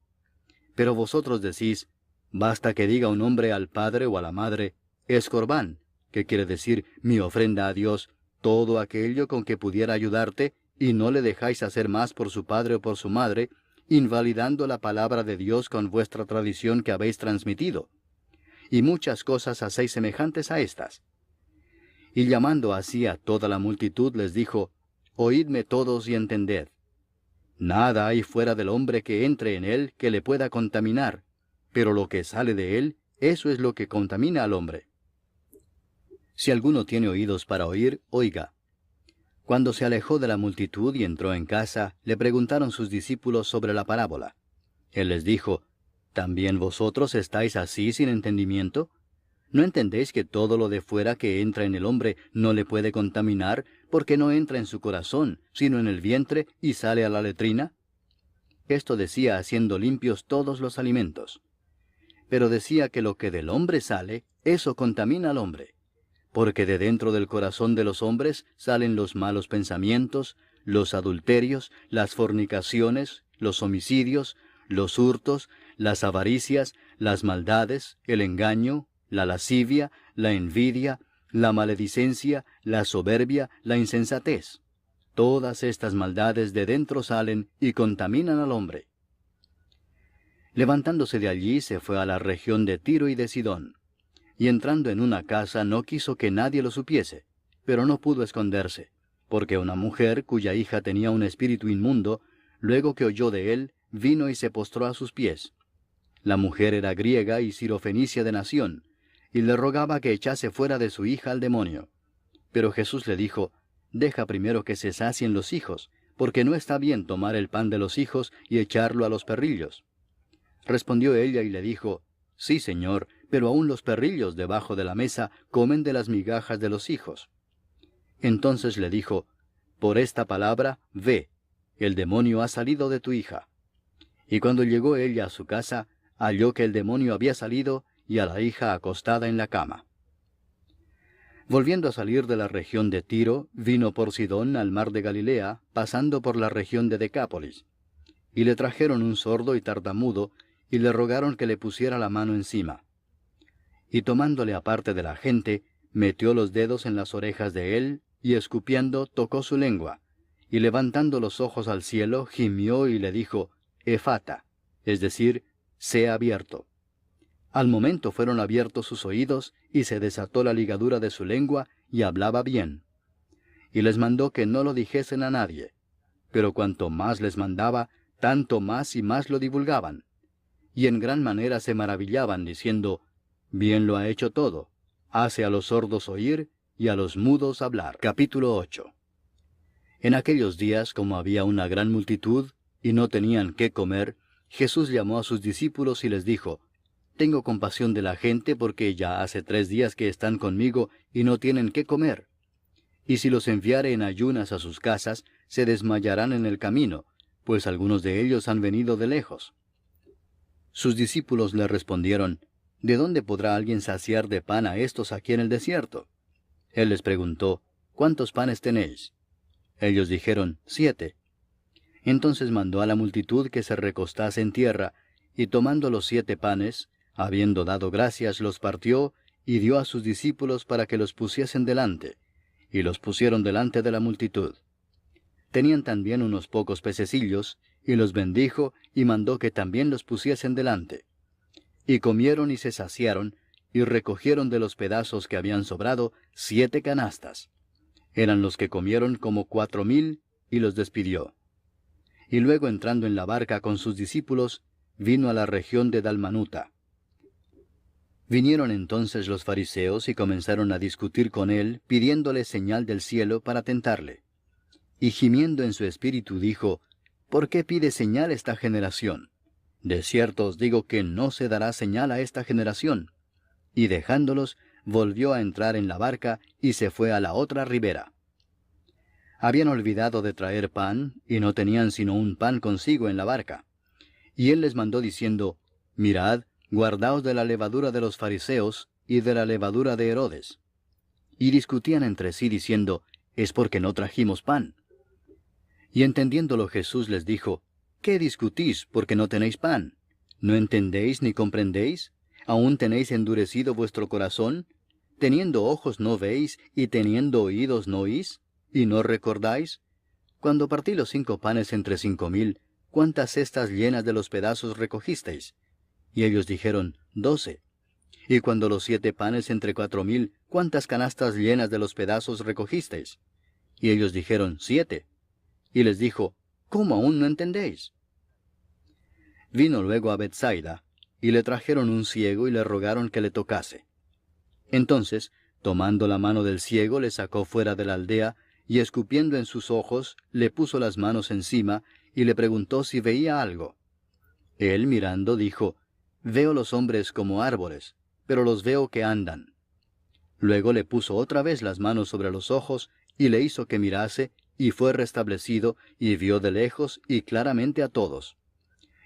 Pero vosotros decís, basta que diga un hombre al padre o a la madre, es corbán, que quiere decir mi ofrenda a Dios, todo aquello con que pudiera ayudarte, y no le dejáis hacer más por su padre o por su madre, invalidando la palabra de Dios con vuestra tradición que habéis transmitido. Y muchas cosas hacéis semejantes a estas. Y llamando así a toda la multitud les dijo, oídme todos y entended. Nada hay fuera del hombre que entre en él que le pueda contaminar, pero lo que sale de él, eso es lo que contamina al hombre. Si alguno tiene oídos para oír, oiga. Cuando se alejó de la multitud y entró en casa, le preguntaron sus discípulos sobre la parábola. Él les dijo, ¿también vosotros estáis así sin entendimiento? ¿No entendéis que todo lo de fuera que entra en el hombre no le puede contaminar, porque no entra en su corazón, sino en el vientre, y sale a la letrina? Esto decía haciendo limpios todos los alimentos. Pero decía que lo que del hombre sale, eso contamina al hombre. Porque de dentro del corazón de los hombres salen los malos pensamientos, los adulterios, las fornicaciones, los homicidios, los hurtos, las avaricias, las maldades, el engaño, la lascivia, la envidia, la maledicencia, la soberbia, la insensatez. Todas estas maldades de dentro salen y contaminan al hombre. Levantándose de allí se fue a la región de Tiro y de Sidón. Y entrando en una casa no quiso que nadie lo supiese, pero no pudo esconderse, porque una mujer cuya hija tenía un espíritu inmundo, luego que oyó de él, vino y se postró a sus pies. La mujer era griega y sirofenicia de nación, y le rogaba que echase fuera de su hija al demonio. Pero Jesús le dijo, deja primero que se sacien los hijos, porque no está bien tomar el pan de los hijos y echarlo a los perrillos. Respondió ella y le dijo, sí, Señor, pero aun los perrillos debajo de la mesa comen de las migajas de los hijos. Entonces le dijo, por esta palabra, ve, el demonio ha salido de tu hija. Y cuando llegó ella a su casa, halló que el demonio había salido, y a la hija acostada en la cama. Volviendo a salir de la región de Tiro, vino por Sidón al mar de Galilea, pasando por la región de Decápolis. Y le trajeron un sordo y tartamudo, y le rogaron que le pusiera la mano encima. Y tomándole aparte de la gente, metió los dedos en las orejas de él, y escupiendo tocó su lengua, y levantando los ojos al cielo, gimió y le dijo, Efata, es decir, sea abierto. Al momento fueron abiertos sus oídos, y se desató la ligadura de su lengua, y hablaba bien. Y les mandó que no lo dijesen a nadie. Pero cuanto más les mandaba, tanto más y más lo divulgaban. Y en gran manera se maravillaban, diciendo, bien lo ha hecho todo, hace a los sordos oír, y a los mudos hablar. Capítulo 8. En aquellos días, como había una gran multitud, y no tenían qué comer, Jesús llamó a sus discípulos y les dijo, «Tengo compasión de la gente porque ya hace 3 días que están conmigo y no tienen qué comer. Y si los enviare en ayunas a sus casas, se desmayarán en el camino, pues algunos de ellos han venido de lejos». Sus discípulos le respondieron, «¿De dónde podrá alguien saciar de pan a estos aquí en el desierto?» Él les preguntó, «¿Cuántos panes tenéis?» Ellos dijeron, 7. Entonces mandó a la multitud que se recostase en tierra, y tomando los 7 panes, habiendo dado gracias, los partió, y dio a sus discípulos para que los pusiesen delante, y los pusieron delante de la multitud. Tenían también unos pocos pececillos, y los bendijo, y mandó que también los pusiesen delante. Y comieron y se saciaron, y recogieron de los pedazos que habían sobrado 7 canastas. Eran los que comieron como 4,000, y los despidió. Y luego entrando en la barca con sus discípulos, vino a la región de Dalmanuta. Vinieron entonces los fariseos y comenzaron a discutir con él, pidiéndole señal del cielo para tentarle. Y gimiendo en su espíritu dijo, «¿Por qué pide señal esta generación? De cierto os digo que no se dará señal a esta generación». Y dejándolos, volvió a entrar en la barca y se fue a la otra ribera. Habían olvidado de traer pan, y no tenían sino un pan consigo en la barca. Y él les mandó diciendo, «Mirad, guardaos de la levadura de los fariseos y de la levadura de Herodes». Y discutían entre sí diciendo, «Es porque no trajimos pan». Y entendiéndolo Jesús les dijo, «¿Qué discutís porque no tenéis pan? ¿No entendéis ni comprendéis? ¿Aún tenéis endurecido vuestro corazón? ¿Teniendo ojos no veis, y teniendo oídos no oís? ¿Y no recordáis? Cuando partí los 5 panes entre 5,000, ¿cuántas cestas llenas de los pedazos recogisteis? Y ellos dijeron, 12. Y cuando los 7 panes entre 4,000, ¿cuántas canastas llenas de los pedazos recogisteis? Y ellos dijeron, 7. Y les dijo, ¿cómo aún no entendéis? Vino luego a Bethsaida, y le trajeron un ciego y le rogaron que le tocase. Entonces, tomando la mano del ciego, le sacó fuera de la aldea, y escupiendo en sus ojos, le puso las manos encima, y le preguntó si veía algo. Él, mirando, dijo, «Veo los hombres como árboles, pero los veo que andan». Luego le puso otra vez las manos sobre los ojos, y le hizo que mirase, y fue restablecido, y vio de lejos y claramente a todos.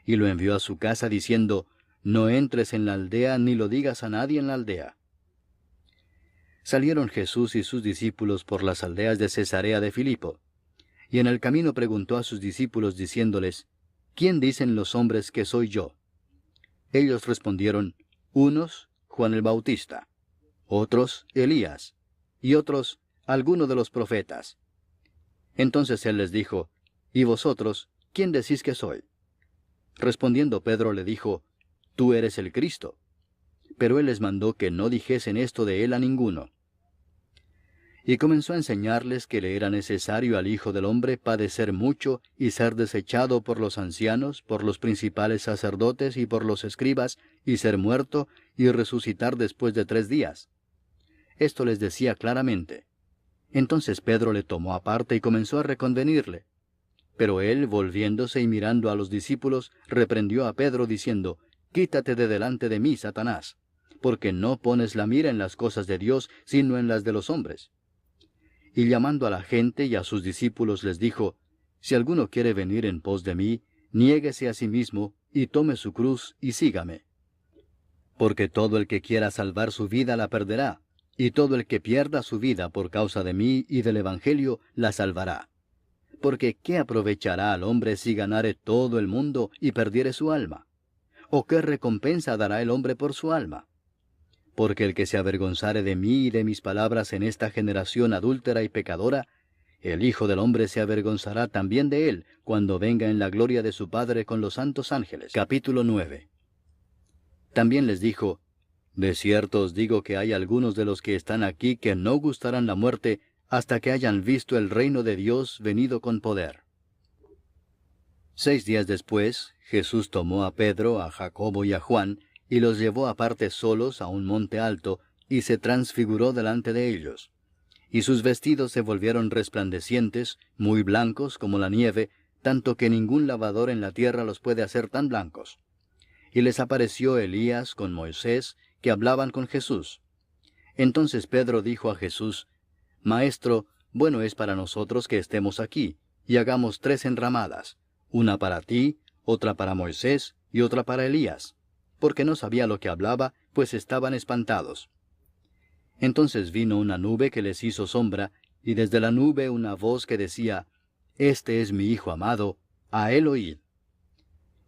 Y lo envió a su casa diciendo, «No entres en la aldea, ni lo digas a nadie en la aldea». Salieron Jesús y sus discípulos por las aldeas de Cesarea de Filipo. Y en el camino preguntó a sus discípulos diciéndoles, «¿Quién dicen los hombres que soy yo?» Ellos respondieron, unos, Juan el Bautista, otros, Elías, y otros, alguno de los profetas. Entonces él les dijo, «¿Y vosotros, quién decís que soy?» Respondiendo Pedro le dijo, «Tú eres el Cristo». Pero él les mandó que no dijesen esto de él a ninguno. Y comenzó a enseñarles que le era necesario al Hijo del Hombre padecer mucho y ser desechado por los ancianos, por los principales sacerdotes y por los escribas, y ser muerto y resucitar después de 3 días. Esto les decía claramente. Entonces Pedro le tomó aparte y comenzó a reconvenirle. Pero él, volviéndose y mirando a los discípulos, reprendió a Pedro diciendo, «Quítate de delante de mí, Satanás, porque no pones la mira en las cosas de Dios, sino en las de los hombres». Y llamando a la gente y a sus discípulos les dijo, «Si alguno quiere venir en pos de mí, niéguese a sí mismo, y tome su cruz, y sígame. Porque todo el que quiera salvar su vida la perderá, y todo el que pierda su vida por causa de mí y del Evangelio la salvará. Porque ¿qué aprovechará al hombre si ganare todo el mundo y perdiere su alma? ¿O qué recompensa dará el hombre por su alma? Porque el que se avergonzare de mí y de mis palabras en esta generación adúltera y pecadora, el Hijo del Hombre se avergonzará también de él, cuando venga en la gloria de su Padre con los santos ángeles». Capítulo 9. También les dijo, «De cierto os digo que hay algunos de los que están aquí que no gustarán la muerte hasta que hayan visto el reino de Dios venido con poder». 6 días después, Jesús tomó a Pedro, a Jacobo y a Juan, y los llevó aparte solos a un monte alto, y se transfiguró delante de ellos. Y sus vestidos se volvieron resplandecientes, muy blancos como la nieve, tanto que ningún lavador en la tierra los puede hacer tan blancos. Y les apareció Elías con Moisés, que hablaban con Jesús. Entonces Pedro dijo a Jesús: Maestro, bueno es para nosotros que estemos aquí, y hagamos 3 enramadas, una para ti, otra para Moisés, y otra para Elías, porque no sabía lo que hablaba, pues estaban espantados. Entonces vino una nube que les hizo sombra, y desde la nube una voz que decía: Este es mi Hijo amado, a él oíd.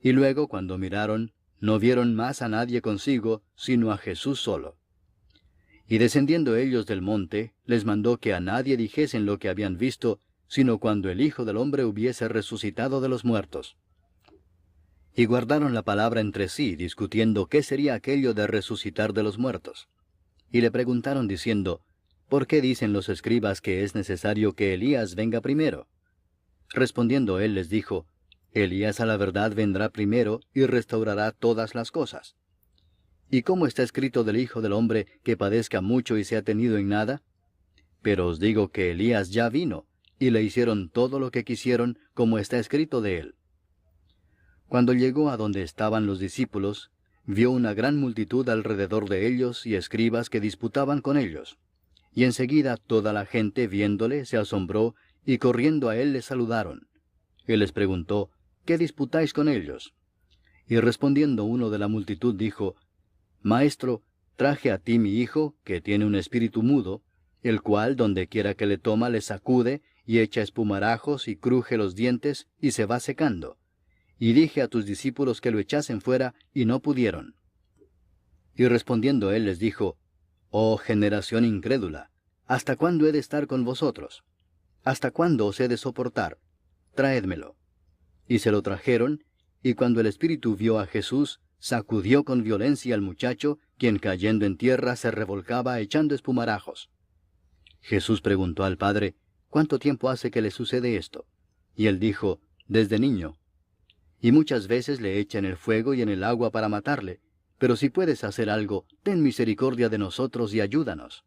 Y luego, cuando miraron, no vieron más a nadie consigo, sino a Jesús solo. Y descendiendo ellos del monte, les mandó que a nadie dijesen lo que habían visto, sino cuando el Hijo del Hombre hubiese resucitado de los muertos. Y guardaron la palabra entre sí, discutiendo qué sería aquello de resucitar de los muertos. Y le preguntaron diciendo: ¿Por qué dicen los escribas que es necesario que Elías venga primero? Respondiendo él les dijo: Elías a la verdad vendrá primero y restaurará todas las cosas. ¿Y cómo está escrito del Hijo del Hombre que padezca mucho y sea tenido en nada? Pero os digo que Elías ya vino, y le hicieron todo lo que quisieron, como está escrito de él. Cuando llegó a donde estaban los discípulos, vio una gran multitud alrededor de ellos y escribas que disputaban con ellos. Y enseguida toda la gente, viéndole, se asombró, y corriendo a él le saludaron. Él les preguntó: ¿Qué disputáis con ellos? Y respondiendo uno de la multitud dijo: Maestro, traje a ti mi hijo, que tiene un espíritu mudo, el cual donde quiera que le toma le sacude, y echa espumarajos, y cruje los dientes, y se va secando. Y dije a tus discípulos que lo echasen fuera, y no pudieron. Y respondiendo él les dijo: Oh generación incrédula, ¿hasta cuándo he de estar con vosotros? ¿Hasta cuándo os he de soportar? Traédmelo. Y se lo trajeron, y cuando el espíritu vio a Jesús, sacudió con violencia al muchacho, quien cayendo en tierra se revolcaba echando espumarajos. Jesús preguntó al padre: ¿Cuánto tiempo hace que le sucede esto? Y él dijo: Desde niño. Y muchas veces le echa en el fuego y en el agua para matarle, pero si puedes hacer algo, ten misericordia de nosotros y ayúdanos.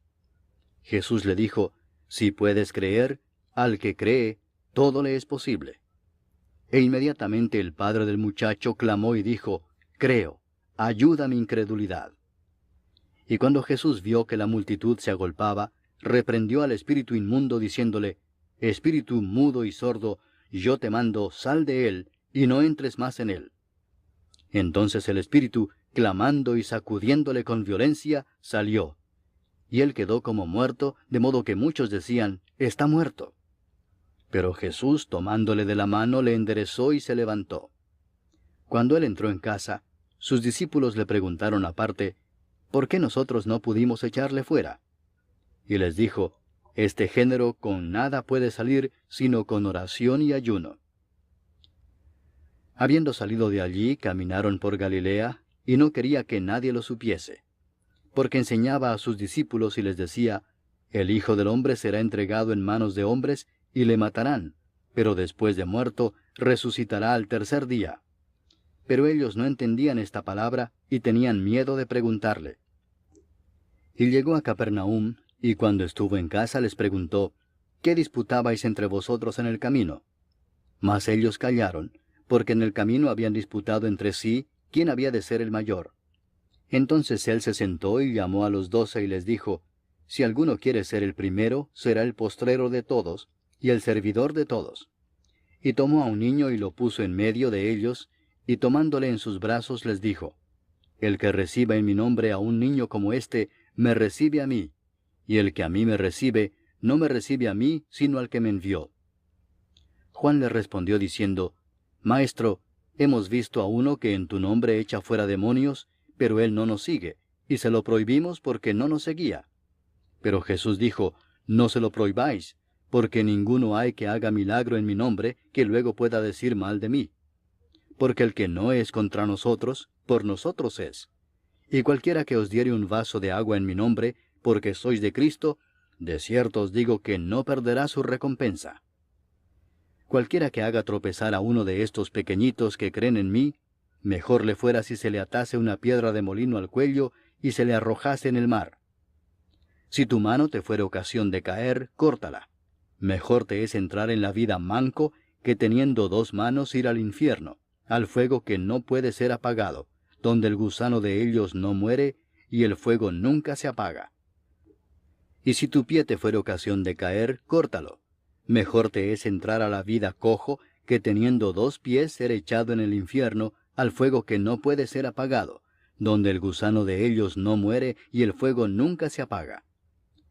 Jesús le dijo: Si puedes creer, al que cree, todo le es posible. E inmediatamente el padre del muchacho clamó y dijo: Creo, ayuda mi incredulidad. Y cuando Jesús vio que la multitud se agolpaba, reprendió al espíritu inmundo, diciéndole: Espíritu mudo y sordo, yo te mando, sal de él, y no entres más en él. Entonces el espíritu, clamando y sacudiéndole con violencia, salió. Y él quedó como muerto, de modo que muchos decían: Está muerto. Pero Jesús, tomándole de la mano, le enderezó y se levantó. Cuando él entró en casa, sus discípulos le preguntaron aparte: ¿Por qué nosotros no pudimos echarle fuera? Y les dijo: Este género con nada puede salir, sino con oración y ayuno. Habiendo salido de allí, caminaron por Galilea, y no quería que nadie lo supiese. Porque enseñaba a sus discípulos y les decía: El Hijo del Hombre será entregado en manos de hombres, y le matarán, pero después de muerto, resucitará al tercer día. Pero ellos no entendían esta palabra, y tenían miedo de preguntarle. Y llegó a Capernaum, y cuando estuvo en casa les preguntó: ¿Qué disputabais entre vosotros en el camino? Mas ellos callaron, porque en el camino habían disputado entre sí quién había de ser el mayor. Entonces él se sentó y llamó a los 12 y les dijo: Si alguno quiere ser el primero, será el postrero de todos, y el servidor de todos. Y tomó a un niño y lo puso en medio de ellos, y tomándole en sus brazos les dijo: El que reciba en mi nombre a un niño como este, me recibe a mí, y el que a mí me recibe, no me recibe a mí, sino al que me envió. Juan le respondió diciendo: Maestro, hemos visto a uno que en tu nombre echa fuera demonios, pero él no nos sigue, y se lo prohibimos porque no nos seguía. Pero Jesús dijo: No se lo prohibáis, porque ninguno hay que haga milagro en mi nombre, que luego pueda decir mal de mí. Porque el que no es contra nosotros, por nosotros es. Y cualquiera que os diere un vaso de agua en mi nombre, porque sois de Cristo, de cierto os digo que no perderá su recompensa. Cualquiera que haga tropezar a uno de estos pequeñitos que creen en mí, mejor le fuera si se le atase una piedra de molino al cuello y se le arrojase en el mar. Si tu mano te fuere ocasión de caer, córtala. Mejor te es entrar en la vida manco que teniendo 2 manos ir al infierno, al fuego que no puede ser apagado, donde el gusano de ellos no muere, y el fuego nunca se apaga. Y si tu pie te fuere ocasión de caer, córtalo. Mejor te es entrar a la vida cojo, que teniendo 2 pies ser echado en el infierno, al fuego que no puede ser apagado, donde el gusano de ellos no muere, y el fuego nunca se apaga.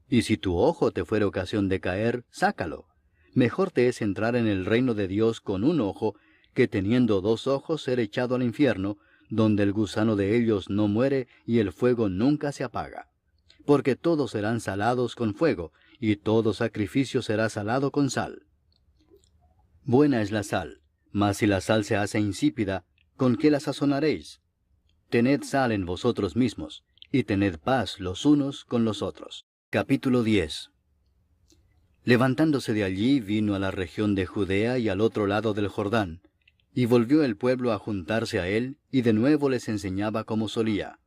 Y si tu ojo te fuere ocasión de caer, sácalo. Mejor te es entrar en el reino de Dios con un ojo, que teniendo 2 ojos ser echado al infierno, donde el gusano de ellos no muere, y el fuego nunca se apaga. Porque todos serán salados con fuego, y todo sacrificio será salado con sal. Buena es la sal, mas si la sal se hace insípida, ¿con qué la sazonaréis? Tened sal en vosotros mismos, y tened paz los unos con los otros. Capítulo 10. Levantándose de allí, vino a la región de Judea y al otro lado del Jordán, y volvió el pueblo a juntarse a él, y de nuevo les enseñaba como solía.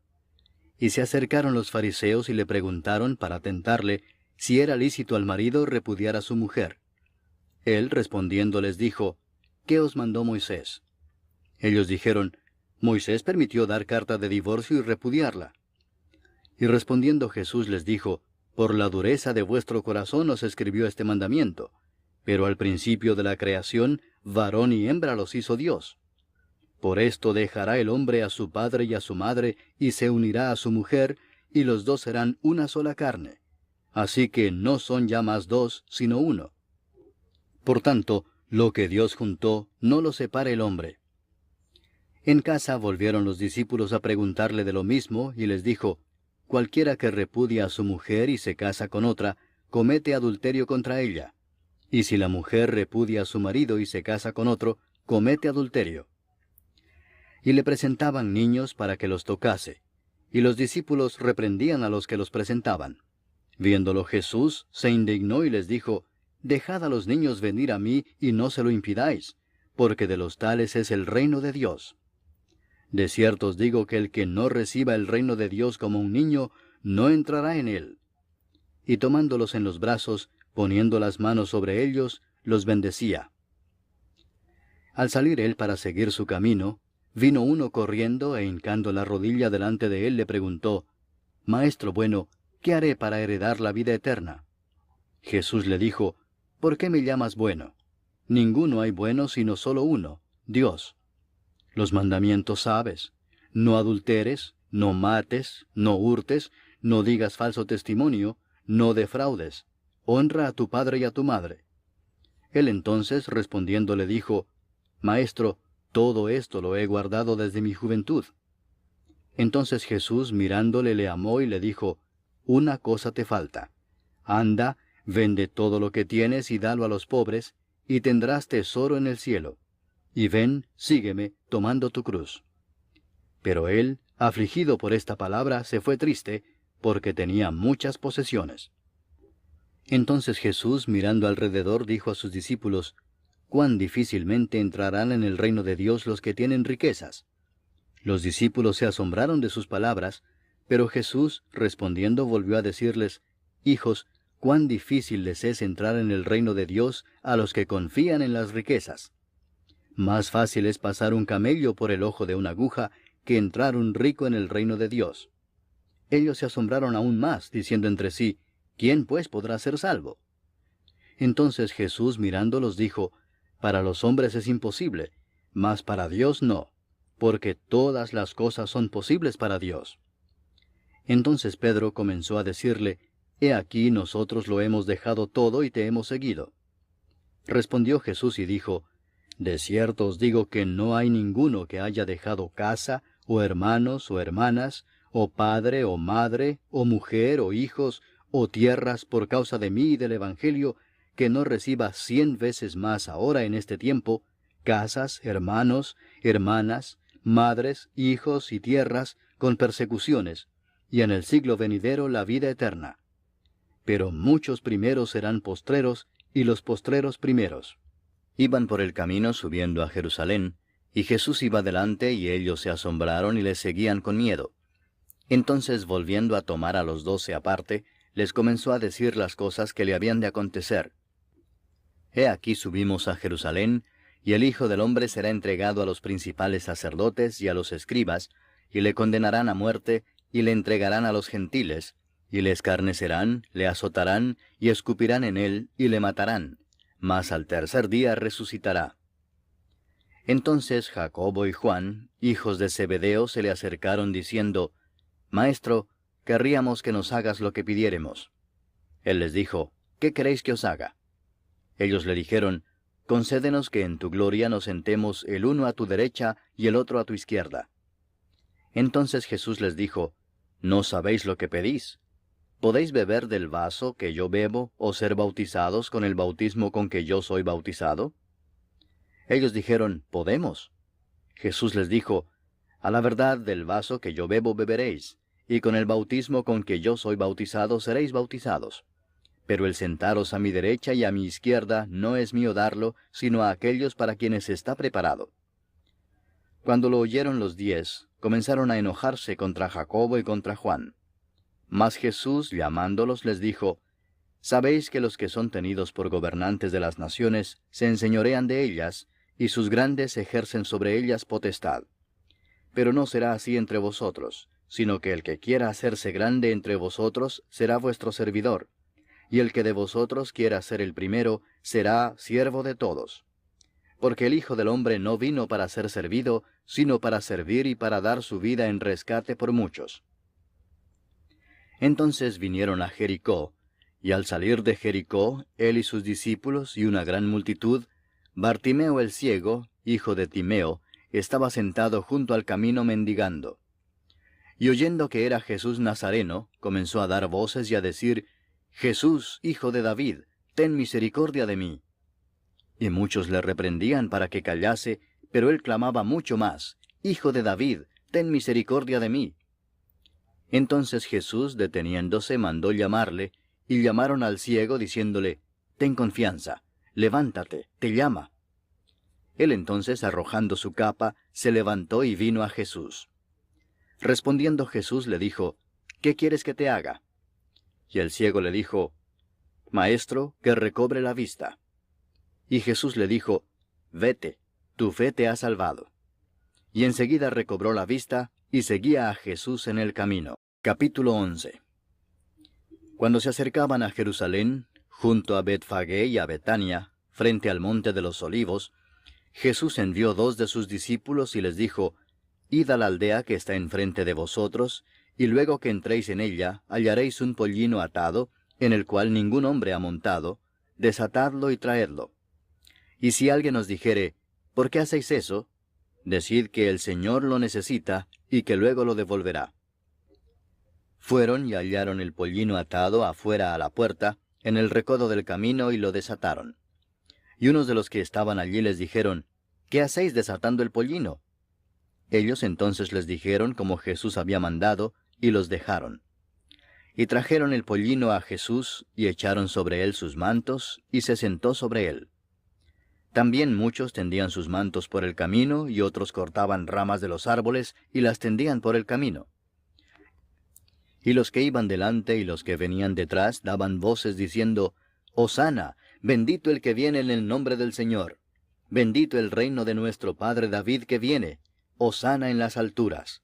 Y se acercaron los fariseos y le preguntaron para tentarle si era lícito al marido repudiar a su mujer. Él respondiendo les dijo, ¿qué os mandó Moisés? Ellos dijeron, Moisés permitió dar carta de divorcio y repudiarla. Y respondiendo Jesús les dijo, por la dureza de vuestro corazón os escribió este mandamiento, pero al principio de la creación, varón y hembra los hizo Dios. Por esto dejará el hombre a su padre y a su madre, y se unirá a su mujer, y los 2 serán una sola carne. Así que no son ya más 2, sino 1. Por tanto, lo que Dios juntó, no lo separe el hombre. En casa volvieron los discípulos a preguntarle de lo mismo, y les dijo, cualquiera que repudia a su mujer y se casa con otra, comete adulterio contra ella. Y si la mujer repudia a su marido y se casa con otro, comete adulterio. Y le presentaban niños para que los tocase, y los discípulos reprendían a los que los presentaban. Viéndolo Jesús, se indignó y les dijo, dejad a los niños venir a mí y no se lo impidáis, porque de los tales es el reino de Dios. De cierto os digo que el que no reciba el reino de Dios como un niño, no entrará en él. Y tomándolos en los brazos, poniendo las manos sobre ellos, los bendecía. Al salir él para seguir su camino, vino uno corriendo e hincando la rodilla delante de él le preguntó, Maestro bueno, ¿qué haré para heredar la vida eterna? Jesús le dijo, ¿por qué me llamas bueno? Ninguno hay bueno sino solo uno, Dios. Los mandamientos sabes, no adulteres, no mates, no hurtes, no digas falso testimonio, no defraudes, honra a tu padre y a tu madre. Él entonces respondiendo le dijo, Maestro, todo esto lo he guardado desde mi juventud. Entonces Jesús mirándole le amó y le dijo, una cosa te falta. Anda, vende todo lo que tienes y dalo a los pobres, y tendrás tesoro en el cielo. Y ven, sígueme, tomando tu cruz. Pero él, afligido por esta palabra, se fue triste, porque tenía muchas posesiones. Entonces Jesús, mirando alrededor, dijo a sus discípulos, cuán difícilmente entrarán en el reino de Dios los que tienen riquezas. Los discípulos se asombraron de sus palabras, pero Jesús, respondiendo, volvió a decirles, hijos, cuán difícil les es entrar en el reino de Dios a los que confían en las riquezas. Más fácil es pasar un camello por el ojo de una aguja que entrar un rico en el reino de Dios. Ellos se asombraron aún más, diciendo entre sí, ¿quién pues podrá ser salvo? Entonces Jesús mirándolos dijo, para los hombres es imposible, mas para Dios no, porque todas las cosas son posibles para Dios. Entonces Pedro comenzó a decirle, He aquí nosotros lo hemos dejado todo y te hemos seguido. Respondió Jesús y dijo, de cierto os digo que no hay ninguno que haya dejado casa, o hermanos, o hermanas, o padre, o madre, o mujer, o hijos, o tierras por causa de mí y del Evangelio, que no reciba 100 veces más ahora en este tiempo, casas, hermanos, hermanas, madres, hijos y tierras, con persecuciones, y en el siglo venidero la vida eterna. Pero muchos primeros serán postreros, y los postreros primeros. Iban por el camino subiendo a Jerusalén, y Jesús iba delante, y ellos se asombraron y le seguían con miedo. Entonces, volviendo a tomar a los 12 aparte, les comenzó a decir las cosas que le habían de acontecer. He aquí subimos a Jerusalén, Y el Hijo del Hombre será entregado a los principales sacerdotes y a los escribas, y le condenarán a muerte, y le entregarán a los gentiles, y le escarnecerán, le azotarán, y escupirán en él, y le matarán. Mas al tercer día resucitará. Entonces Jacobo y Juan, hijos de Zebedeo, se le acercaron diciendo, Maestro, querríamos que nos hagas lo que pidiéremos. Él les dijo, ¿qué queréis que os haga? Ellos le dijeron, Concédenos que en tu gloria nos sentemos el uno a tu derecha y el otro a tu izquierda. Entonces Jesús les dijo, ¿no sabéis lo que pedís? ¿Podéis beber del vaso que yo bebo o ser bautizados con el bautismo con que yo soy bautizado? Ellos dijeron, Podemos. Jesús les dijo, A la verdad del vaso que yo bebo beberéis, y con el bautismo con que yo soy bautizado seréis bautizados. Pero el sentaros a mi derecha y a mi izquierda no es mío darlo, sino a aquellos para quienes está preparado. Cuando lo oyeron los 10, comenzaron a enojarse contra Jacobo y contra Juan. Mas Jesús, llamándolos, les dijo, Sabéis que los que son tenidos por gobernantes de las naciones se enseñorean de ellas, y sus grandes ejercen sobre ellas potestad. Pero no será así entre vosotros, sino que el que quiera hacerse grande entre vosotros será vuestro servidor, y el que de vosotros quiera ser el primero será siervo de todos. Porque el Hijo del Hombre no vino para ser servido, sino para servir y para dar su vida en rescate por muchos. Entonces vinieron a Jericó, y al salir de Jericó, él y sus discípulos y una gran multitud, Bartimeo el ciego, hijo de Timeo, estaba sentado junto al camino mendigando. Y oyendo que era Jesús Nazareno, comenzó a dar voces y a decir, Jesús, hijo de David, ten misericordia de mí. Y muchos le reprendían para que callase, pero él clamaba mucho más, Hijo de David, ten misericordia de mí. Entonces Jesús, deteniéndose, mandó llamarle, y llamaron al ciego, diciéndole, Ten confianza, levántate, te llama. Él entonces, arrojando su capa, se levantó y vino a Jesús. Respondiendo Jesús le dijo, ¿qué quieres que te haga? Y el ciego le dijo, Maestro, que recobre la vista. Y Jesús le dijo, Vete, tu fe te ha salvado. Y enseguida recobró la vista, y seguía a Jesús en el camino. Capítulo 11. Cuando se acercaban a Jerusalén, junto a Betfagé y a Betania, frente al monte de los Olivos, Jesús envió 2 de sus discípulos y les dijo, Id a la aldea que está enfrente de vosotros, y luego que entréis en ella, hallaréis un pollino atado, en el cual ningún hombre ha montado, desatadlo y traedlo. Y si alguien os dijere, ¿por qué hacéis eso? Decid que el Señor lo necesita, y que luego lo devolverá. Fueron y hallaron el pollino atado afuera a la puerta, en el recodo del camino, y lo desataron. Y unos de los que estaban allí les dijeron, ¿qué hacéis desatando el pollino? Ellos entonces les dijeron como Jesús había mandado, y los dejaron. Y trajeron el pollino a Jesús, y echaron sobre él sus mantos, y se sentó sobre él. También muchos tendían sus mantos por el camino, y otros cortaban ramas de los árboles, y las tendían por el camino. Y los que iban delante y los que venían detrás daban voces diciendo, Hosana, bendito el que viene en el nombre del Señor. Bendito el reino de nuestro padre David que viene. Hosana en las alturas.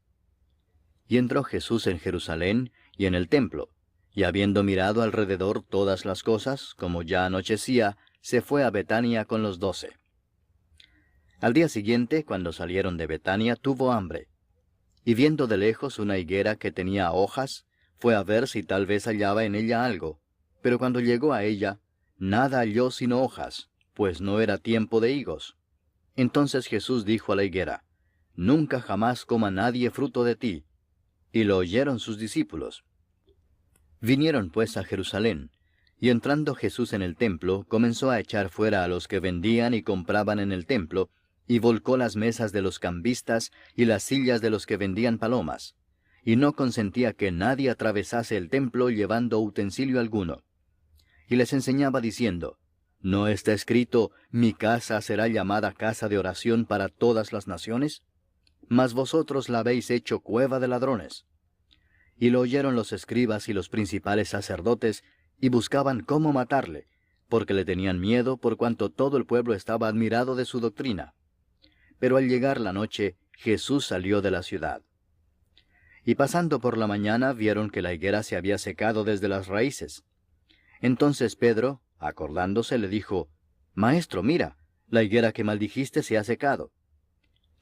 Y entró Jesús en Jerusalén y en el templo, y habiendo mirado alrededor todas las cosas, como ya anochecía, se fue a Betania con los 12. Al día siguiente, cuando salieron de Betania, tuvo hambre. Y viendo de lejos una higuera que tenía hojas, fue a ver si tal vez hallaba en ella algo. Pero cuando llegó a ella, nada halló sino hojas, pues no era tiempo de higos. Entonces Jesús dijo a la higuera, Nunca jamás coma nadie fruto de ti. Y lo oyeron sus discípulos. Vinieron pues a Jerusalén, y entrando Jesús en el templo, comenzó a echar fuera a los que vendían y compraban en el templo, y volcó las mesas de los cambistas y las sillas de los que vendían palomas, y no consentía que nadie atravesase el templo llevando utensilio alguno. Y les enseñaba diciendo, ¿no está escrito, mi casa será llamada casa de oración para todas las naciones? Mas vosotros la habéis hecho cueva de ladrones. Y lo oyeron los escribas y los principales sacerdotes, y buscaban cómo matarle, porque le tenían miedo por cuanto todo el pueblo estaba admirado de su doctrina. Pero al llegar la noche, Jesús salió de la ciudad. Y pasando por la mañana vieron que la higuera se había secado desde las raíces. Entonces Pedro, acordándose, le dijo, Maestro, mira, la higuera que maldijiste se ha secado.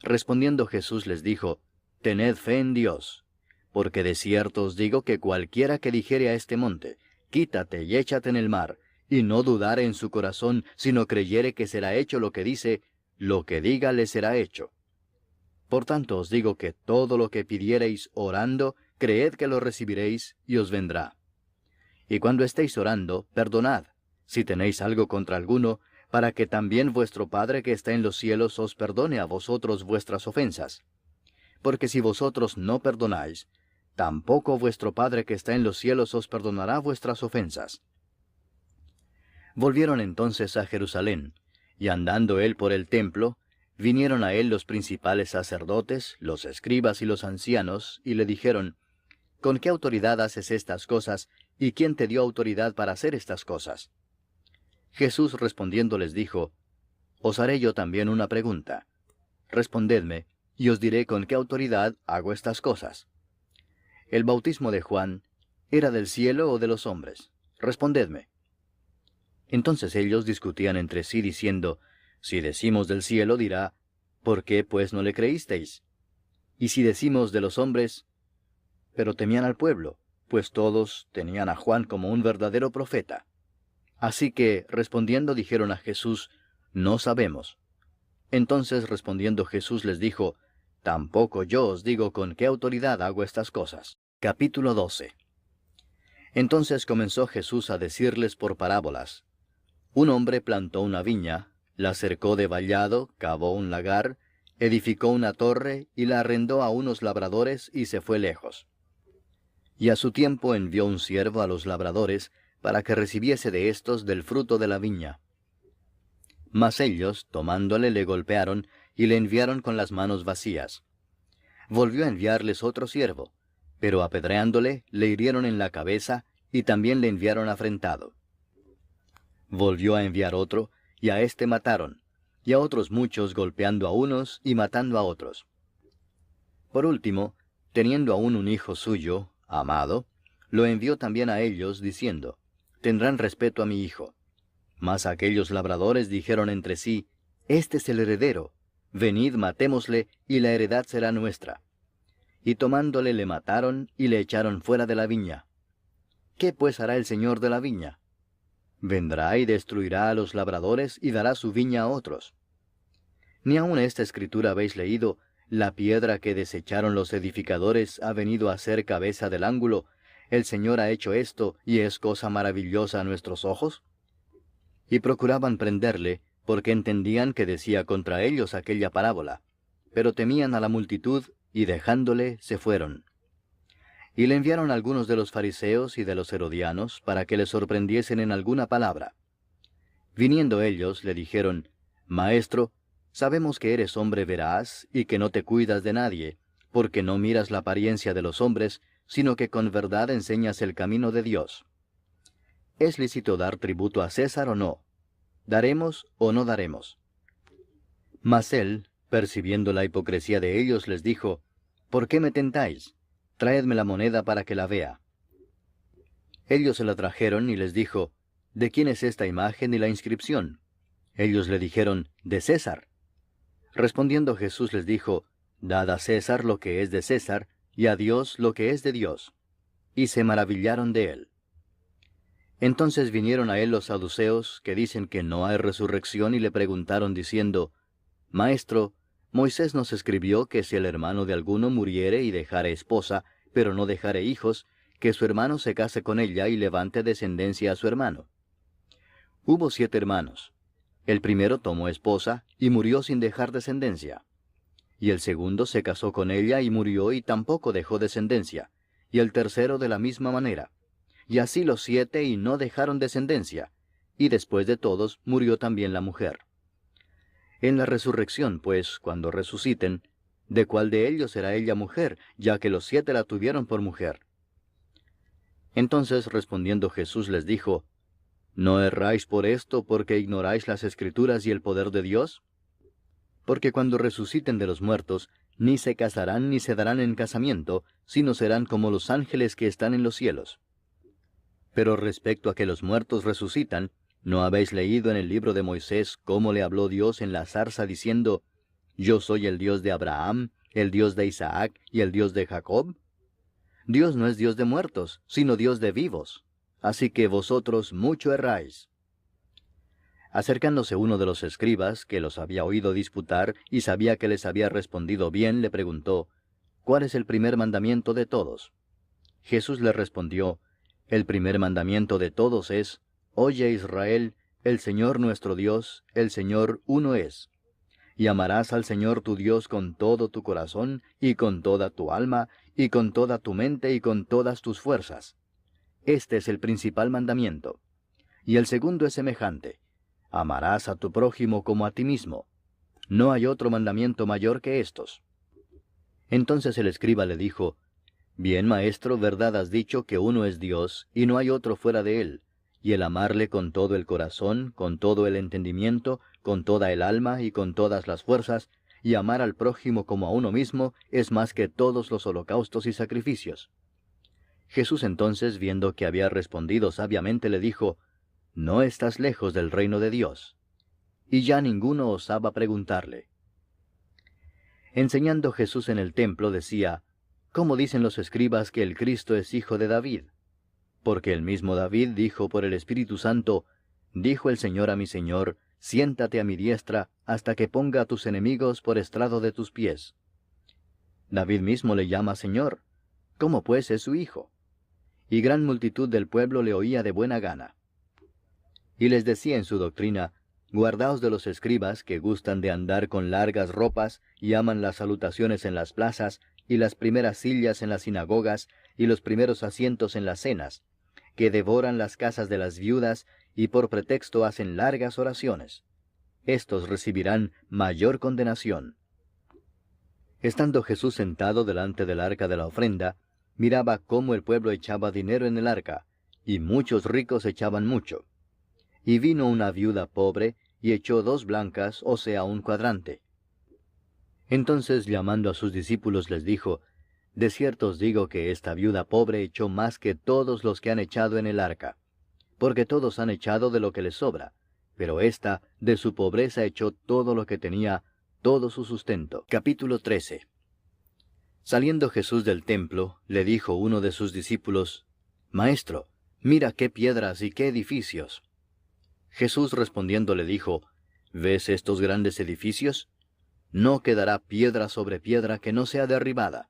Respondiendo Jesús les dijo, Tened fe en Dios, porque de cierto os digo que cualquiera que dijere a este monte, Quítate y échate en el mar, y no dudare en su corazón, sino creyere que será hecho lo que dice, lo que diga le será hecho. Por tanto os digo que todo lo que pidiereis orando, creed que lo recibiréis, y os vendrá. Y cuando estéis orando, perdonad, si tenéis algo contra alguno, para que también vuestro Padre que está en los cielos os perdone a vosotros vuestras ofensas. Porque si vosotros no perdonáis, tampoco vuestro Padre que está en los cielos os perdonará vuestras ofensas. Volvieron entonces a Jerusalén, y andando él por el templo, vinieron a él los principales sacerdotes, los escribas y los ancianos, y le dijeron, ¿Con qué autoridad haces estas cosas, y quién te dio autoridad para hacer estas cosas? Jesús respondiendo les dijo, Os haré yo también una pregunta. Respondedme, y os diré con qué autoridad hago estas cosas. ¿El bautismo de Juan era del cielo o de los hombres? Respondedme. Entonces ellos discutían entre sí diciendo, Si decimos del cielo, dirá, ¿por qué pues no le creísteis? Y si decimos de los hombres, pero temían al pueblo, pues todos tenían a Juan como un verdadero profeta. Así que, respondiendo, dijeron a Jesús, No sabemos. Entonces respondiendo Jesús les dijo, Tampoco yo os digo con qué autoridad hago estas cosas. Capítulo 12. Entonces comenzó Jesús a decirles por parábolas. Un hombre plantó una viña, la cercó de vallado, cavó un lagar, edificó una torre y la arrendó a unos labradores y se fue lejos. Y a su tiempo envió un siervo a los labradores, para que recibiese de éstos del fruto de la viña. Mas ellos, tomándole, le golpearon, y le enviaron con las manos vacías. Volvió a enviarles otro siervo, pero apedreándole, le hirieron en la cabeza, y también le enviaron afrentado. Volvió a enviar otro, y a éste mataron, y a otros muchos golpeando a unos y matando a otros. Por último, teniendo aún un hijo suyo, amado, lo envió también a ellos, diciendo, Tendrán respeto a mi hijo. Mas aquellos labradores dijeron entre sí, Este es el heredero, venid matémosle, y la heredad será nuestra. Y tomándole le mataron, y le echaron fuera de la viña. ¿Qué pues hará el señor de la viña? Vendrá y destruirá a los labradores, y dará su viña a otros. Ni aun esta escritura habéis leído, la piedra que desecharon los edificadores ha venido a ser cabeza del ángulo. ¿El Señor ha hecho esto, y es cosa maravillosa a nuestros ojos? Y procuraban prenderle, porque entendían que decía contra ellos aquella parábola. Pero temían a la multitud, y dejándole, se fueron. Y le enviaron algunos de los fariseos y de los herodianos, para que le sorprendiesen en alguna palabra. Viniendo ellos, le dijeron, Maestro, sabemos que eres hombre veraz, y que no te cuidas de nadie, porque no miras la apariencia de los hombres, sino que con verdad enseñas el camino de Dios. ¿Es lícito dar tributo a César o no? ¿Daremos o no daremos? Mas él, percibiendo la hipocresía de ellos, les dijo, ¿Por qué me tentáis? Traedme la moneda para que la vea. Ellos se la trajeron y les dijo, ¿De quién es esta imagen y la inscripción? Ellos le dijeron, de César. Respondiendo Jesús les dijo, Dad a César lo que es de César, y a Dios lo que es de Dios. Y se maravillaron de él. Entonces vinieron a él los saduceos, que dicen que no hay resurrección, y le preguntaron diciendo, Maestro, Moisés nos escribió que si el hermano de alguno muriere y dejare esposa, pero no dejare hijos, que su hermano se case con ella y levante descendencia a su hermano. Hubo 7 hermanos. El primero tomó esposa, y murió sin dejar descendencia. Y el segundo se casó con ella y murió y tampoco dejó descendencia, y el tercero de la misma manera. Y así los 7 y no dejaron descendencia, y después de todos murió también la mujer. En la resurrección, pues, cuando resuciten, ¿de cuál de ellos será ella mujer, ya que los 7 la tuvieron por mujer? Entonces respondiendo Jesús les dijo, ¿No erráis por esto porque ignoráis las Escrituras y el poder de Dios? Porque cuando resuciten de los muertos, ni se casarán ni se darán en casamiento, sino serán como los ángeles que están en los cielos. Pero respecto a que los muertos resucitan, ¿no habéis leído en el libro de Moisés cómo le habló Dios en la zarza diciendo, Yo soy el Dios de Abraham, el Dios de Isaac y el Dios de Jacob? Dios no es Dios de muertos, sino Dios de vivos. Así que vosotros mucho erráis. Acercándose uno de los escribas, que los había oído disputar y sabía que les había respondido bien, le preguntó, ¿Cuál es el primer mandamiento de todos? Jesús le respondió, El primer mandamiento de todos es, Oye Israel, el Señor nuestro Dios, el Señor uno es. Y amarás al Señor tu Dios con todo tu corazón, y con toda tu alma, y con toda tu mente, y con todas tus fuerzas. Este es el principal mandamiento. Y el segundo es semejante. Amarás a tu prójimo como a ti mismo. No hay otro mandamiento mayor que estos. Entonces el escriba le dijo, Bien, maestro, verdad has dicho que uno es Dios, y no hay otro fuera de él, y el amarle con todo el corazón, con todo el entendimiento, con toda el alma y con todas las fuerzas, y amar al prójimo como a uno mismo, es más que todos los holocaustos y sacrificios. Jesús entonces, viendo que había respondido sabiamente, le dijo, No estás lejos del reino de Dios. Y ya ninguno osaba preguntarle. Enseñando Jesús en el templo decía, ¿Cómo dicen los escribas que el Cristo es hijo de David? Porque el mismo David dijo por el Espíritu Santo, Dijo el Señor a mi Señor, Siéntate a mi diestra, hasta que ponga a tus enemigos por estrado de tus pies. David mismo le llama Señor. ¿Cómo pues es su hijo? Y gran multitud del pueblo le oía de buena gana. Y les decía en su doctrina, Guardaos de los escribas que gustan de andar con largas ropas y aman las salutaciones en las plazas, y las primeras sillas en las sinagogas, y los primeros asientos en las cenas, que devoran las casas de las viudas, y por pretexto hacen largas oraciones. Estos recibirán mayor condenación. Estando Jesús sentado delante del arca de la ofrenda, miraba cómo el pueblo echaba dinero en el arca, y muchos ricos echaban mucho. Y vino una viuda pobre, y echó 2 blancas, o sea, 1 cuadrante. Entonces, llamando a sus discípulos, les dijo, De cierto os digo que esta viuda pobre echó más que todos los que han echado en el arca, porque todos han echado de lo que les sobra, pero ésta de su pobreza echó todo lo que tenía, todo su sustento. Capítulo 13. Saliendo Jesús del templo, le dijo uno de sus discípulos, Maestro, mira qué piedras y qué edificios. Jesús respondiendo le dijo, ¿Ves estos grandes edificios? No quedará piedra sobre piedra que no sea derribada.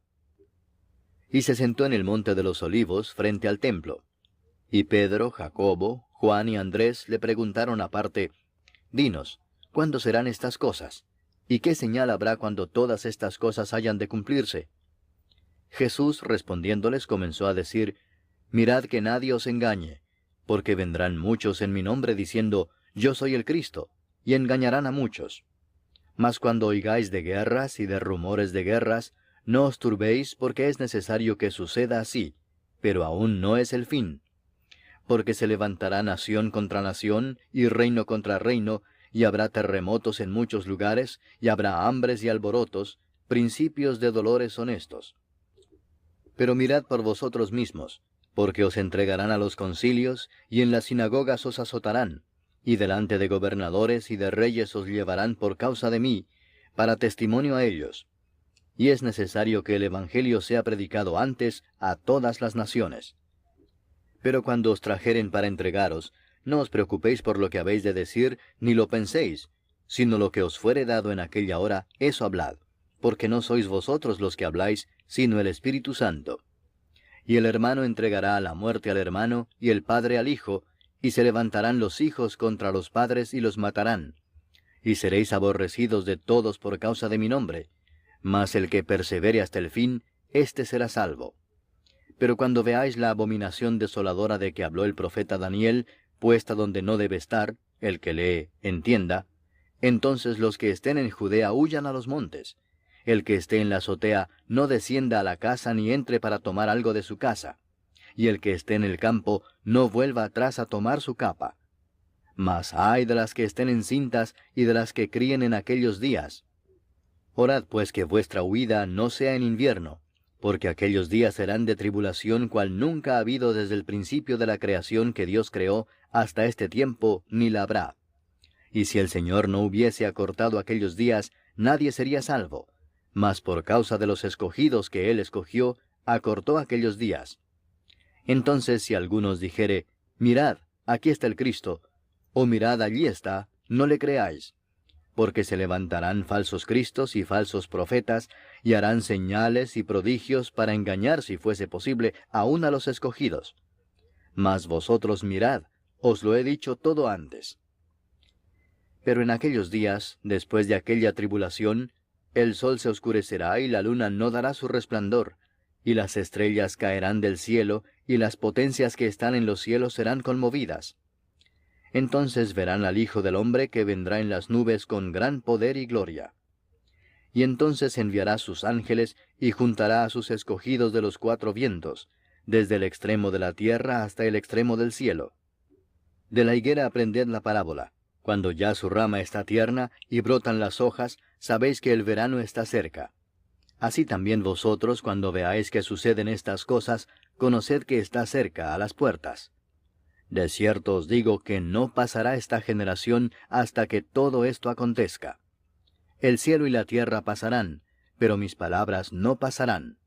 Y se sentó en el monte de los olivos frente al templo. Y Pedro, Jacobo, Juan y Andrés le preguntaron aparte, Dinos, ¿cuándo serán estas cosas? ¿Y qué señal habrá cuando todas estas cosas hayan de cumplirse? Jesús respondiéndoles comenzó a decir, Mirad que nadie os engañe, porque vendrán muchos en mi nombre diciendo, Yo soy el Cristo, y engañarán a muchos. Mas cuando oigáis de guerras y de rumores de guerras, no os turbéis, porque es necesario que suceda así, pero aún no es el fin. Porque se levantará nación contra nación, y reino contra reino, y habrá terremotos en muchos lugares, y habrá hambres y alborotos, principios de dolores son estos. Pero mirad por vosotros mismos, porque os entregarán a los concilios, y en las sinagogas os azotarán, y delante de gobernadores y de reyes os llevarán por causa de mí, para testimonio a ellos. Y es necesario que el Evangelio sea predicado antes a todas las naciones. Pero cuando os trajeren para entregaros, no os preocupéis por lo que habéis de decir, ni lo penséis, sino lo que os fuere dado en aquella hora, eso hablad, porque no sois vosotros los que habláis, sino el Espíritu Santo. Y el hermano entregará a la muerte al hermano, y el padre al hijo, y se levantarán los hijos contra los padres y los matarán. Y seréis aborrecidos de todos por causa de mi nombre, mas el que persevere hasta el fin, éste será salvo. Pero cuando veáis la abominación desoladora de que habló el profeta Daniel, puesta donde no debe estar, el que lee, entienda, entonces los que estén en Judea huyan a los montes. El que esté en la azotea no descienda a la casa ni entre para tomar algo de su casa. Y el que esté en el campo no vuelva atrás a tomar su capa. Mas ay de las que estén encintas y de las que críen en aquellos días. Orad pues que vuestra huida no sea en invierno, porque aquellos días serán de tribulación cual nunca ha habido desde el principio de la creación que Dios creó hasta este tiempo, ni la habrá. Y si el Señor no hubiese acortado aquellos días, nadie sería salvo. Mas por causa de los escogidos que Él escogió, acortó aquellos días. Entonces si alguno os dijere, mirad, aquí está el Cristo, o mirad, allí está, no le creáis. Porque se levantarán falsos cristos y falsos profetas, y harán señales y prodigios para engañar, si fuese posible, aun a los escogidos. Mas vosotros mirad, os lo he dicho todo antes. Pero en aquellos días, después de aquella tribulación, el sol se oscurecerá y la luna no dará su resplandor, y las estrellas caerán del cielo, y las potencias que están en los cielos serán conmovidas. Entonces verán al Hijo del Hombre que vendrá en las nubes con gran poder y gloria. Y entonces enviará sus ángeles y juntará a sus escogidos de los cuatro vientos, desde el extremo de la tierra hasta el extremo del cielo. De la higuera aprended la parábola. Cuando ya su rama está tierna y brotan las hojas, sabéis que el verano está cerca. Así también vosotros, cuando veáis que suceden estas cosas, conoced que está cerca, a las puertas. De cierto os digo que no pasará esta generación hasta que todo esto acontezca. El cielo y la tierra pasarán, pero mis palabras no pasarán.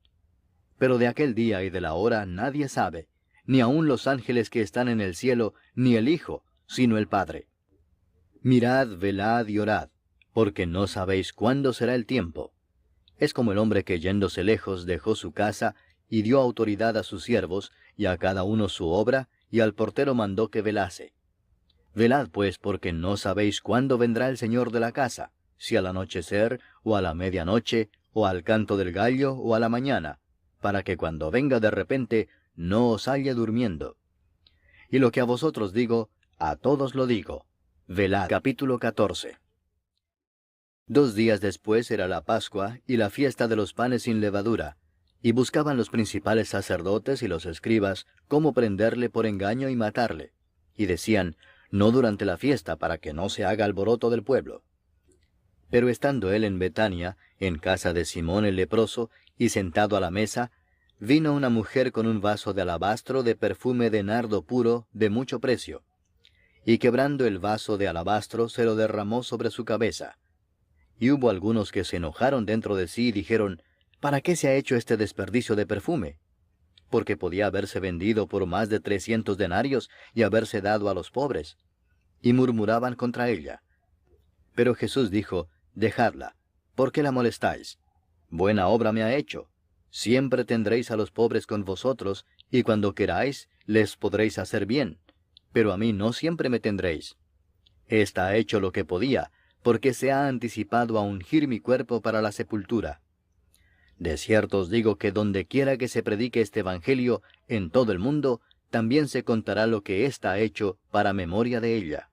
Pero de aquel día y de la hora nadie sabe, ni aun los ángeles que están en el cielo, ni el Hijo, sino el Padre. Mirad, velad y orad, porque no sabéis cuándo será el tiempo. Es como el hombre que yéndose lejos dejó su casa, y dio autoridad a sus siervos, y a cada uno su obra, y al portero mandó que velase. Velad pues, porque no sabéis cuándo vendrá el Señor de la casa, si al anochecer, o a la medianoche, o al canto del gallo, o a la mañana, para que cuando venga de repente, no os halle durmiendo. Y lo que a vosotros digo, a todos lo digo. Velad. Capítulo 14. 2 días después era la Pascua y la fiesta de los panes sin levadura, y buscaban los principales sacerdotes y los escribas cómo prenderle por engaño y matarle. Y decían, no durante la fiesta, para que no se haga alboroto del pueblo. Pero estando él en Betania, en casa de Simón el leproso, y sentado a la mesa, vino una mujer con un vaso de alabastro de perfume de nardo puro, de mucho precio. Y quebrando el vaso de alabastro, se lo derramó sobre su cabeza. Y hubo algunos que se enojaron dentro de sí y dijeron, ¿para qué se ha hecho este desperdicio de perfume? Porque podía haberse vendido por más de 300 denarios y haberse dado a los pobres. Y murmuraban contra ella. Pero Jesús dijo, dejadla, ¿por qué la molestáis? Buena obra me ha hecho. Siempre tendréis a los pobres con vosotros, y cuando queráis, les podréis hacer bien. Pero a mí no siempre me tendréis. Esta ha hecho lo que podía, porque se ha anticipado a ungir mi cuerpo para la sepultura. De cierto os digo que donde quiera que se predique este evangelio en todo el mundo, también se contará lo que ésta ha hecho para memoria de ella.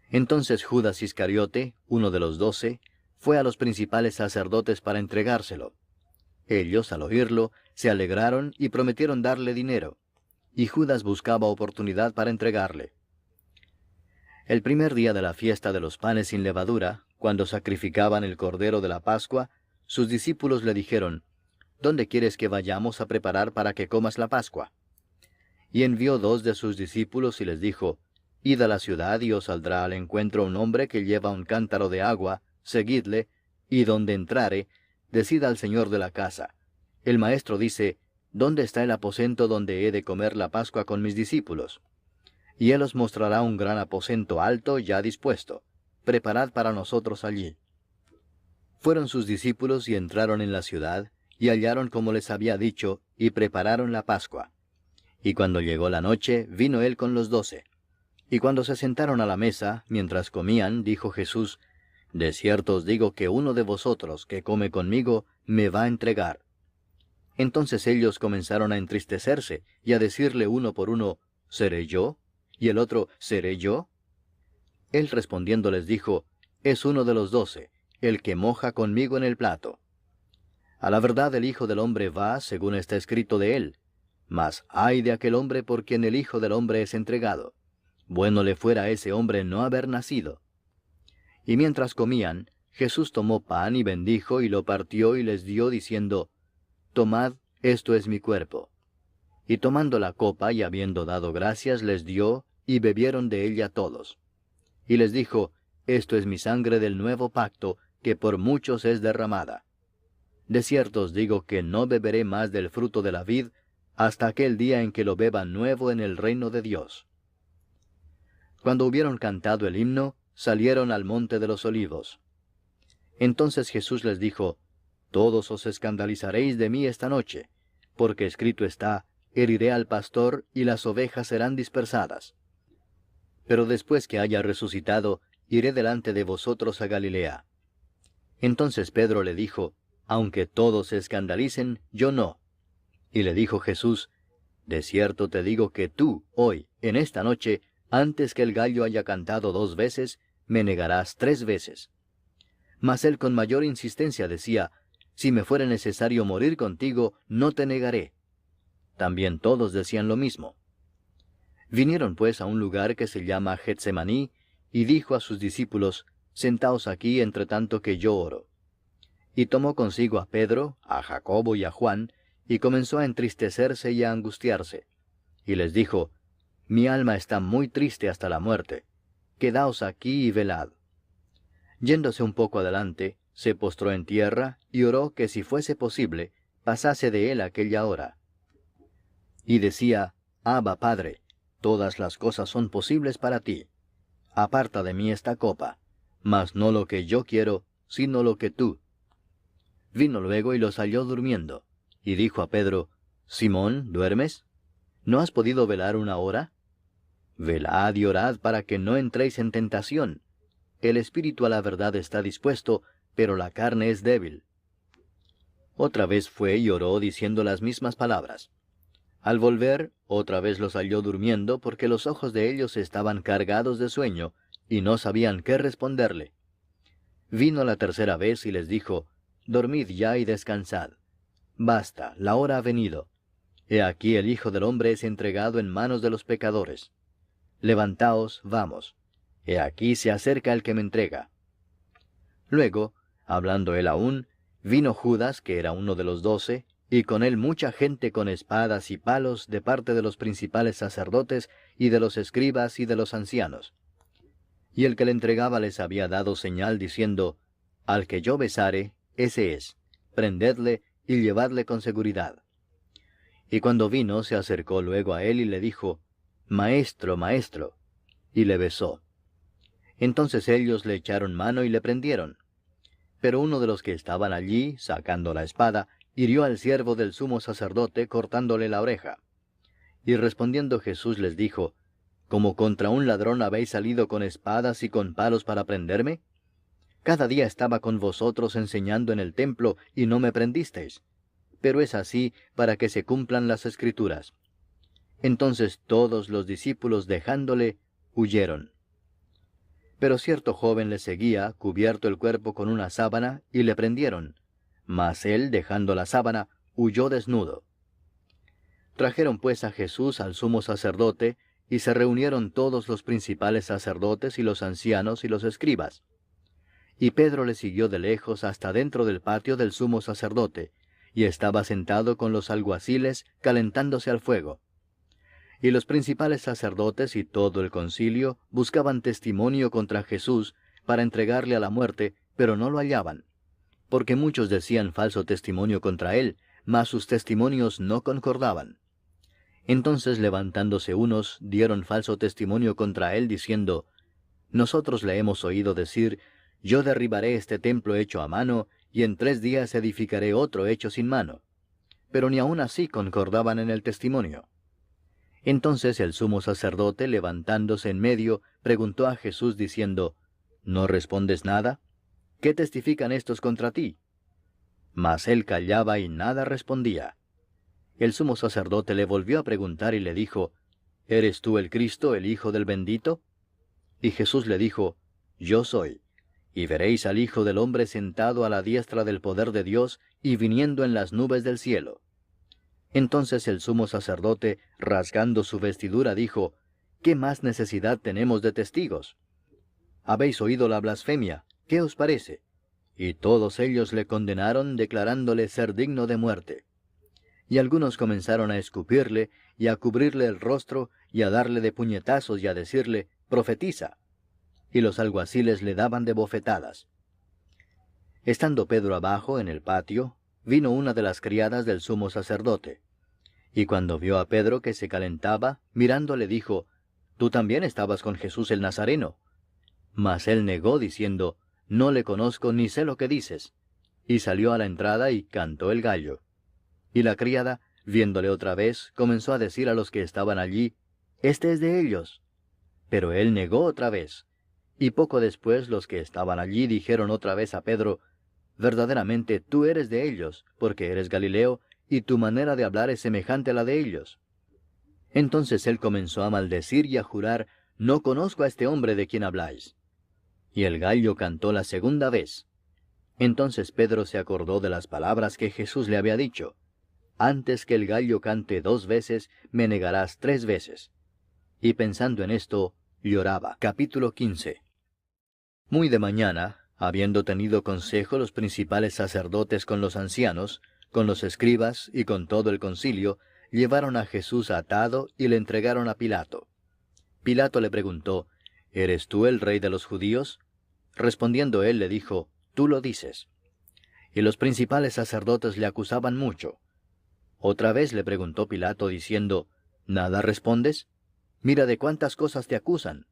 Entonces Judas Iscariote, uno de los 12, fue a los principales sacerdotes para entregárselo. Ellos, al oírlo, se alegraron y prometieron darle dinero, y Judas buscaba oportunidad para entregarle. El primer día de la fiesta de los panes sin levadura, cuando sacrificaban el cordero de la Pascua, sus discípulos le dijeron, ¿dónde quieres que vayamos a preparar para que comas la Pascua? Y envió 2 de sus discípulos y les dijo, Id a la ciudad y os saldrá al encuentro un hombre que lleva un cántaro de agua, seguidle, y donde entrare, decid al señor de la casa, el maestro dice, ¿dónde está el aposento donde he de comer la Pascua con mis discípulos? Y él os mostrará un gran aposento alto ya dispuesto. Preparad para nosotros allí. Fueron sus discípulos y entraron en la ciudad, y hallaron como les había dicho, y prepararon la Pascua. Y cuando llegó la noche, vino él con los 12. Y cuando se sentaron a la mesa, mientras comían, dijo Jesús, de cierto os digo que uno de vosotros que come conmigo, me va a entregar. Entonces ellos comenzaron a entristecerse, y a decirle uno por uno, ¿seré yo? Y el otro, ¿seré yo? Él respondiendo les dijo, es uno de los 12, el que moja conmigo en el plato. A la verdad el Hijo del Hombre va, según está escrito de él. Mas ay de aquel hombre por quien el Hijo del Hombre es entregado. bueno le fuera a ese hombre no haber nacido. Y mientras comían, Jesús tomó pan y bendijo y lo partió y les dio, diciendo, Tomad, esto es mi cuerpo. Y tomando la copa y habiendo dado gracias, les dio, y bebieron de ella todos. Y les dijo, Esto es mi sangre del nuevo pacto, que por muchos es derramada. De cierto os digo que no beberé más del fruto de la vid, hasta aquel día en que lo beba nuevo en el reino de Dios. Cuando hubieron cantado el himno, salieron al monte de los olivos. Entonces Jesús les dijo, Todos os escandalizaréis de mí esta noche, porque escrito está, heriré al pastor y las ovejas serán dispersadas. Pero después que haya resucitado, iré delante de vosotros a Galilea. Entonces Pedro le dijo, Aunque todos se escandalicen, yo no. Y le dijo Jesús, De cierto te digo que tú, hoy, en esta noche, antes que el gallo haya cantado 2 veces, me negarás 3 veces. Mas él con mayor insistencia decía, Si me fuera necesario morir contigo, no te negaré. También todos decían lo mismo. Vinieron pues a un lugar que se llama Getsemaní, y dijo a sus discípulos, Sentaos aquí entre tanto que yo oro. Y tomó consigo a Pedro, a Jacobo y a Juan, y comenzó a entristecerse y a angustiarse. Y les dijo, Mi alma está muy triste hasta la muerte. Quedaos aquí y velad. Yéndose un poco adelante, se postró en tierra, y oró que si fuese posible, pasase de él aquella hora. Y decía, Abba, Padre, todas las cosas son posibles para ti. Aparta de mí esta copa, mas no lo que yo quiero, sino lo que tú. Vino luego y los halló durmiendo, y dijo a Pedro, Simón, ¿duermes? ¿No has podido velar 1 hora? Velad y orad para que no entréis en tentación. El espíritu a la verdad está dispuesto, pero la carne es débil. Otra vez fue y oró diciendo las mismas palabras. Al volver, otra vez los halló durmiendo, porque los ojos de ellos estaban cargados de sueño, y no sabían qué responderle. Vino la tercera vez y les dijo, Dormid ya y descansad. Basta, la hora ha venido. He aquí el Hijo del Hombre es entregado en manos de los pecadores. Levantaos, vamos. He aquí se acerca el que me entrega. Luego, hablando él aún, vino Judas, que era uno de los 12, y con él mucha gente con espadas y palos de parte de los principales sacerdotes y de los escribas y de los ancianos. Y el que le entregaba les había dado señal diciendo, Al que yo besare, ese es, prendedle y llevadle con seguridad. Y cuando vino, se acercó luego a él y le dijo, Maestro, Maestro, y le besó. Entonces ellos le echaron mano y le prendieron. Pero uno de los que estaban allí, sacando la espada, hirió al siervo del sumo sacerdote, cortándole la oreja. Y respondiendo Jesús les dijo, ¿Como contra un ladrón habéis salido con espadas y con palos para prenderme? Cada día estaba con vosotros enseñando en el templo, y no me prendisteis. Pero es así para que se cumplan las Escrituras. Entonces todos los discípulos, dejándole, huyeron. Pero cierto joven le seguía, cubierto el cuerpo con una sábana, y le prendieron. Mas él, dejando la sábana, huyó desnudo. Trajeron pues a Jesús al sumo sacerdote, y se reunieron todos los principales sacerdotes y los ancianos y los escribas. Y Pedro le siguió de lejos hasta dentro del patio del sumo sacerdote, y estaba sentado con los alguaciles, calentándose al fuego. Y los principales sacerdotes y todo el concilio buscaban testimonio contra Jesús para entregarle a la muerte, pero no lo hallaban, porque muchos decían falso testimonio contra él, mas sus testimonios no concordaban. Entonces levantándose unos, dieron falso testimonio contra él, diciendo, Nosotros le hemos oído decir, Yo derribaré este templo hecho a mano, y en 3 días edificaré otro hecho sin mano. Pero ni aun así concordaban en el testimonio. Entonces el sumo sacerdote, levantándose en medio, preguntó a Jesús diciendo, ¿No respondes nada? ¿Qué testifican estos contra ti? Mas él callaba y nada respondía. El sumo sacerdote le volvió a preguntar y le dijo, ¿Eres tú el Cristo, el Hijo del bendito? Y Jesús le dijo, Yo soy. Y veréis al Hijo del hombre sentado a la diestra del poder de Dios y viniendo en las nubes del cielo. Entonces el sumo sacerdote, rasgando su vestidura, dijo, ¿qué más necesidad tenemos de testigos? Habéis oído la blasfemia, ¿qué os parece? Y todos ellos le condenaron, declarándole ser digno de muerte. Y algunos comenzaron a escupirle, y a cubrirle el rostro, y a darle de puñetazos, y a decirle, profetiza. Y los alguaciles le daban de bofetadas. Estando Pedro abajo en el patio, vino una de las criadas del sumo sacerdote. Y cuando vio a Pedro que se calentaba, mirando le dijo, «Tú también estabas con Jesús el Nazareno». Mas él negó, diciendo, «No le conozco ni sé lo que dices». Y salió a la entrada y cantó el gallo. Y la criada, viéndole otra vez, comenzó a decir a los que estaban allí, «Este es de ellos». Pero él negó otra vez. Y poco después los que estaban allí dijeron otra vez a Pedro, «Verdaderamente tú eres de ellos, porque eres Galileo, y tu manera de hablar es semejante a la de ellos». Entonces él comenzó a maldecir y a jurar, «No conozco a este hombre de quien habláis». Y el gallo cantó la segunda vez. Entonces Pedro se acordó de las palabras que Jesús le había dicho, «Antes que el gallo cante 2 veces, me negarás 3 veces». Y pensando en esto, lloraba. Capítulo 15. Muy de mañana, habiendo tenido consejo los principales sacerdotes con los ancianos, con los escribas y con todo el concilio, llevaron a Jesús atado y le entregaron a Pilato. Pilato le preguntó, «¿Eres tú el rey de los judíos?» Respondiendo él le dijo, «Tú lo dices». Y los principales sacerdotes le acusaban mucho. Otra vez le preguntó Pilato diciendo, «¿Nada respondes? Mira de cuántas cosas te acusan».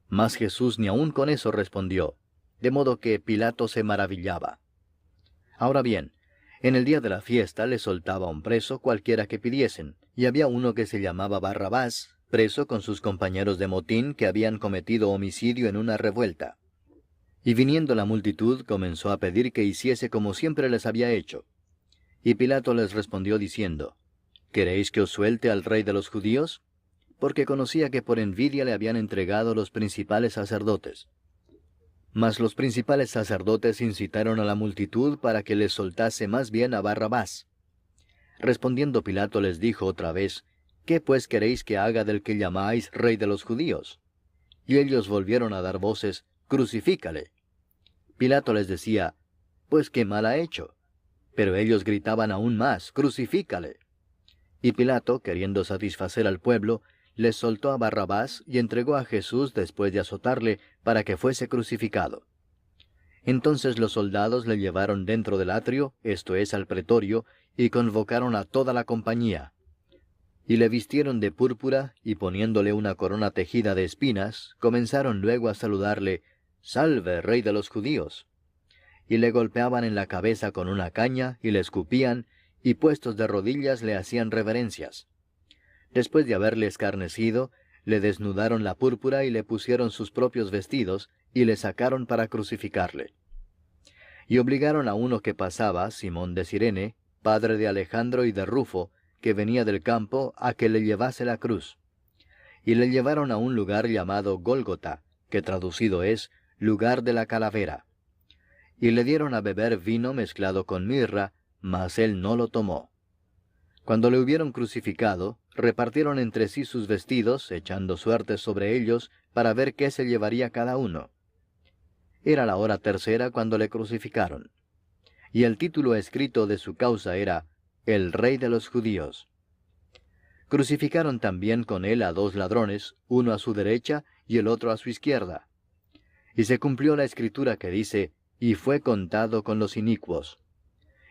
Mas Jesús ni aun con eso respondió, de modo que Pilato se maravillaba. Ahora bien, en el día de la fiesta le soltaba un preso cualquiera que pidiesen, y había uno que se llamaba Barrabás, preso con sus compañeros de motín que habían cometido homicidio en una revuelta. Y viniendo la multitud comenzó a pedir que hiciese como siempre les había hecho. Y Pilato les respondió diciendo, «¿Queréis que os suelte al rey de los judíos?» Porque conocía que por envidia le habían entregado los principales sacerdotes. Mas los principales sacerdotes incitaron a la multitud para que les soltase más bien a Barrabás. Respondiendo Pilato les dijo otra vez, «¿Qué pues queréis que haga del que llamáis rey de los judíos?» Y ellos volvieron a dar voces, «Crucifícale». Pilato les decía, «Pues qué mal ha hecho». Pero ellos gritaban aún más, «Crucifícale». Y Pilato, queriendo satisfacer al pueblo, les soltó a Barrabás y entregó a Jesús después de azotarle para que fuese crucificado. Entonces los soldados le llevaron dentro del atrio, esto es, al pretorio, y convocaron a toda la compañía. Y le vistieron de púrpura, y poniéndole una corona tejida de espinas, comenzaron luego a saludarle, «Salve, rey de los judíos». Y le golpeaban en la cabeza con una caña, y le escupían, y puestos de rodillas le hacían reverencias. Después de haberle escarnecido, le desnudaron la púrpura y le pusieron sus propios vestidos, y le sacaron para crucificarle. Y obligaron a uno que pasaba, Simón de Cirene, padre de Alejandro y de Rufo, que venía del campo, a que le llevase la cruz. Y le llevaron a un lugar llamado Gólgota, que traducido es, lugar de la calavera. Y le dieron a beber vino mezclado con mirra, mas él no lo tomó. Cuando le hubieron crucificado, repartieron entre sí sus vestidos, echando suertes sobre ellos, para ver qué se llevaría cada uno. Era la hora tercera cuando le crucificaron. Y el título escrito de su causa era, «El Rey de los Judíos». Crucificaron también con él a 2 ladrones, uno a su derecha y el otro a su izquierda. Y se cumplió la escritura que dice, «Y fue contado con los inicuos».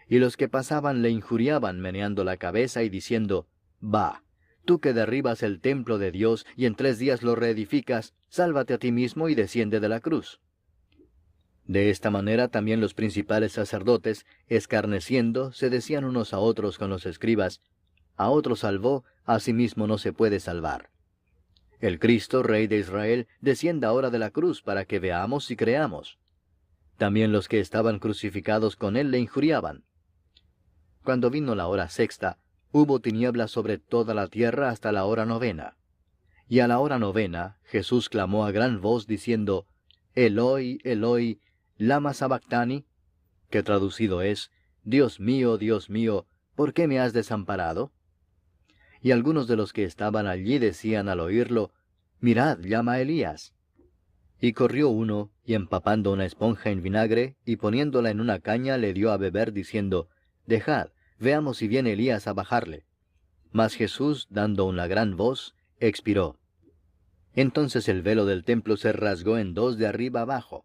Y los que pasaban le injuriaban meneando la cabeza y diciendo, «Va, tú que derribas el templo de Dios y en 3 días lo reedificas, sálvate a ti mismo y desciende de la cruz». De esta manera también los principales sacerdotes, escarneciendo, se decían unos a otros con los escribas, «A otro salvó, a sí mismo no se puede salvar». El Cristo, Rey de Israel, descienda ahora de la cruz para que veamos y creamos. También los que estaban crucificados con él le injuriaban. Cuando vino la hora sexta, hubo tinieblas sobre toda la tierra hasta la hora 9. Y a la hora 9, Jesús clamó a gran voz diciendo, «Eloi, Eloi, lama sabactani», que traducido es, Dios mío, ¿por qué me has desamparado?» Y algunos de los que estaban allí decían al oírlo, mirad, llama a Elías. Y corrió uno, y empapando una esponja en vinagre, y poniéndola en una caña, le dio a beber, diciendo, Dejad, veamos si viene Elías a bajarle. Mas Jesús, dando una gran voz, expiró. Entonces el velo del templo se rasgó en dos de arriba abajo.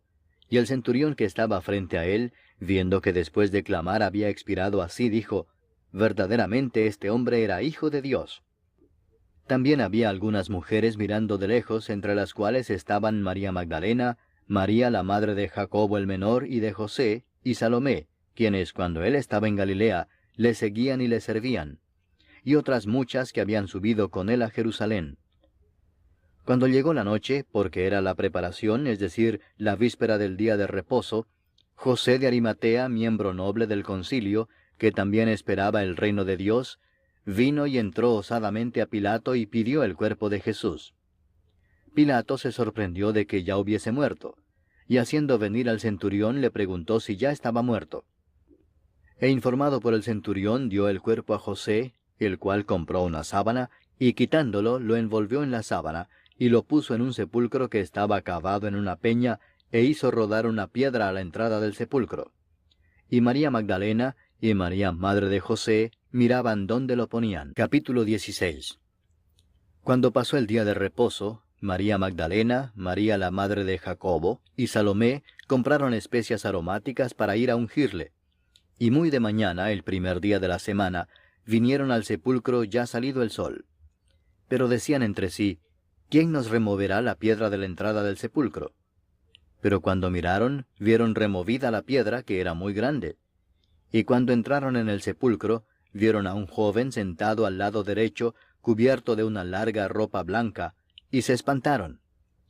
Y el centurión que estaba frente a él, viendo que después de clamar había expirado así, dijo, Verdaderamente este hombre era hijo de Dios. También había algunas mujeres mirando de lejos, entre las cuales estaban María Magdalena, María la madre de Jacobo el menor y de José, y Salomé, quienes cuando él estaba en Galilea, le seguían y le servían, y otras muchas que habían subido con él a Jerusalén. Cuando llegó la noche, porque era la preparación, es decir, la víspera del día de reposo, José de Arimatea, miembro noble del concilio, que también esperaba el reino de Dios, vino y entró osadamente a Pilato y pidió el cuerpo de Jesús. Pilato se sorprendió de que ya hubiese muerto, y haciendo venir al centurión le preguntó si ya estaba muerto. E informado por el centurión dio el cuerpo a José, el cual compró una sábana, y quitándolo lo envolvió en la sábana, y lo puso en un sepulcro que estaba cavado en una peña, e hizo rodar una piedra a la entrada del sepulcro. Y María Magdalena y María madre de José miraban dónde lo ponían. Capítulo 16. Cuando pasó el día de reposo, María Magdalena, María la madre de Jacobo y Salomé compraron especias aromáticas para ir a ungirle. Y muy de mañana, el primer día de la semana, vinieron al sepulcro ya salido el sol. Pero decían entre sí, ¿quién nos removerá la piedra de la entrada del sepulcro? Pero cuando miraron, vieron removida la piedra, que era muy grande. Y cuando entraron en el sepulcro, vieron a un joven sentado al lado derecho, cubierto de una larga ropa blanca, y se espantaron.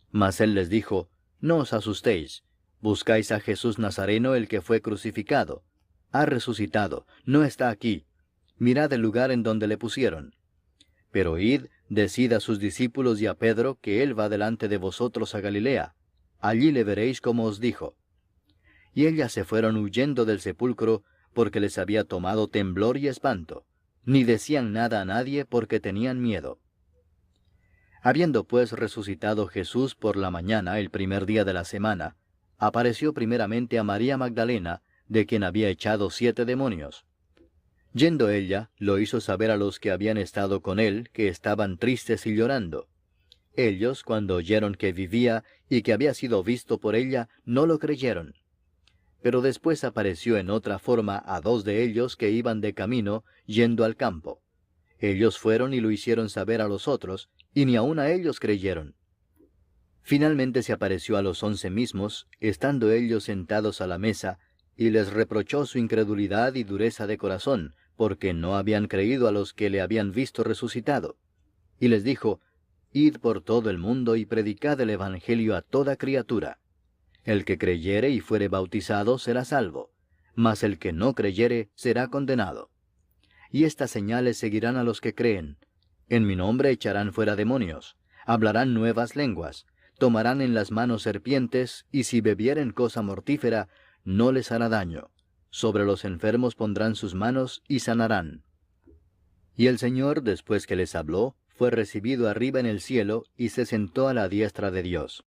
Mas él les dijo, No os asustéis, buscáis a Jesús Nazareno, el que fue crucificado. Ha resucitado, no está aquí. Mirad el lugar en donde le pusieron. Pero id, decid a sus discípulos y a Pedro que él va delante de vosotros a Galilea. Allí le veréis como os dijo. Y ellas se fueron huyendo del sepulcro, porque les había tomado temblor y espanto, ni decían nada a nadie porque tenían miedo. Habiendo pues resucitado Jesús por la mañana, el primer día de la semana, apareció primeramente a María Magdalena, de quien había echado 7 demonios. Yendo ella, lo hizo saber a los que habían estado con él, que estaban tristes y llorando. Ellos, cuando oyeron que vivía y que había sido visto por ella, no lo creyeron. Pero después apareció en otra forma a 2 de ellos que iban de camino, yendo al campo. Ellos fueron y lo hicieron saber a los otros, y ni aun a ellos creyeron. Finalmente se apareció a los 11 mismos, estando ellos sentados a la mesa, y les reprochó su incredulidad y dureza de corazón, porque no habían creído a los que le habían visto resucitado. Y les dijo, Id por todo el mundo y predicad el Evangelio a toda criatura. El que creyere y fuere bautizado será salvo, mas el que no creyere será condenado. Y estas señales seguirán a los que creen. En mi nombre echarán fuera demonios, hablarán nuevas lenguas, tomarán en las manos serpientes, y si bebieren cosa mortífera, no les hará daño. Sobre los enfermos pondrán sus manos y sanarán. Y el Señor, después que les habló, fue recibido arriba en el cielo, y se sentó a la diestra de Dios.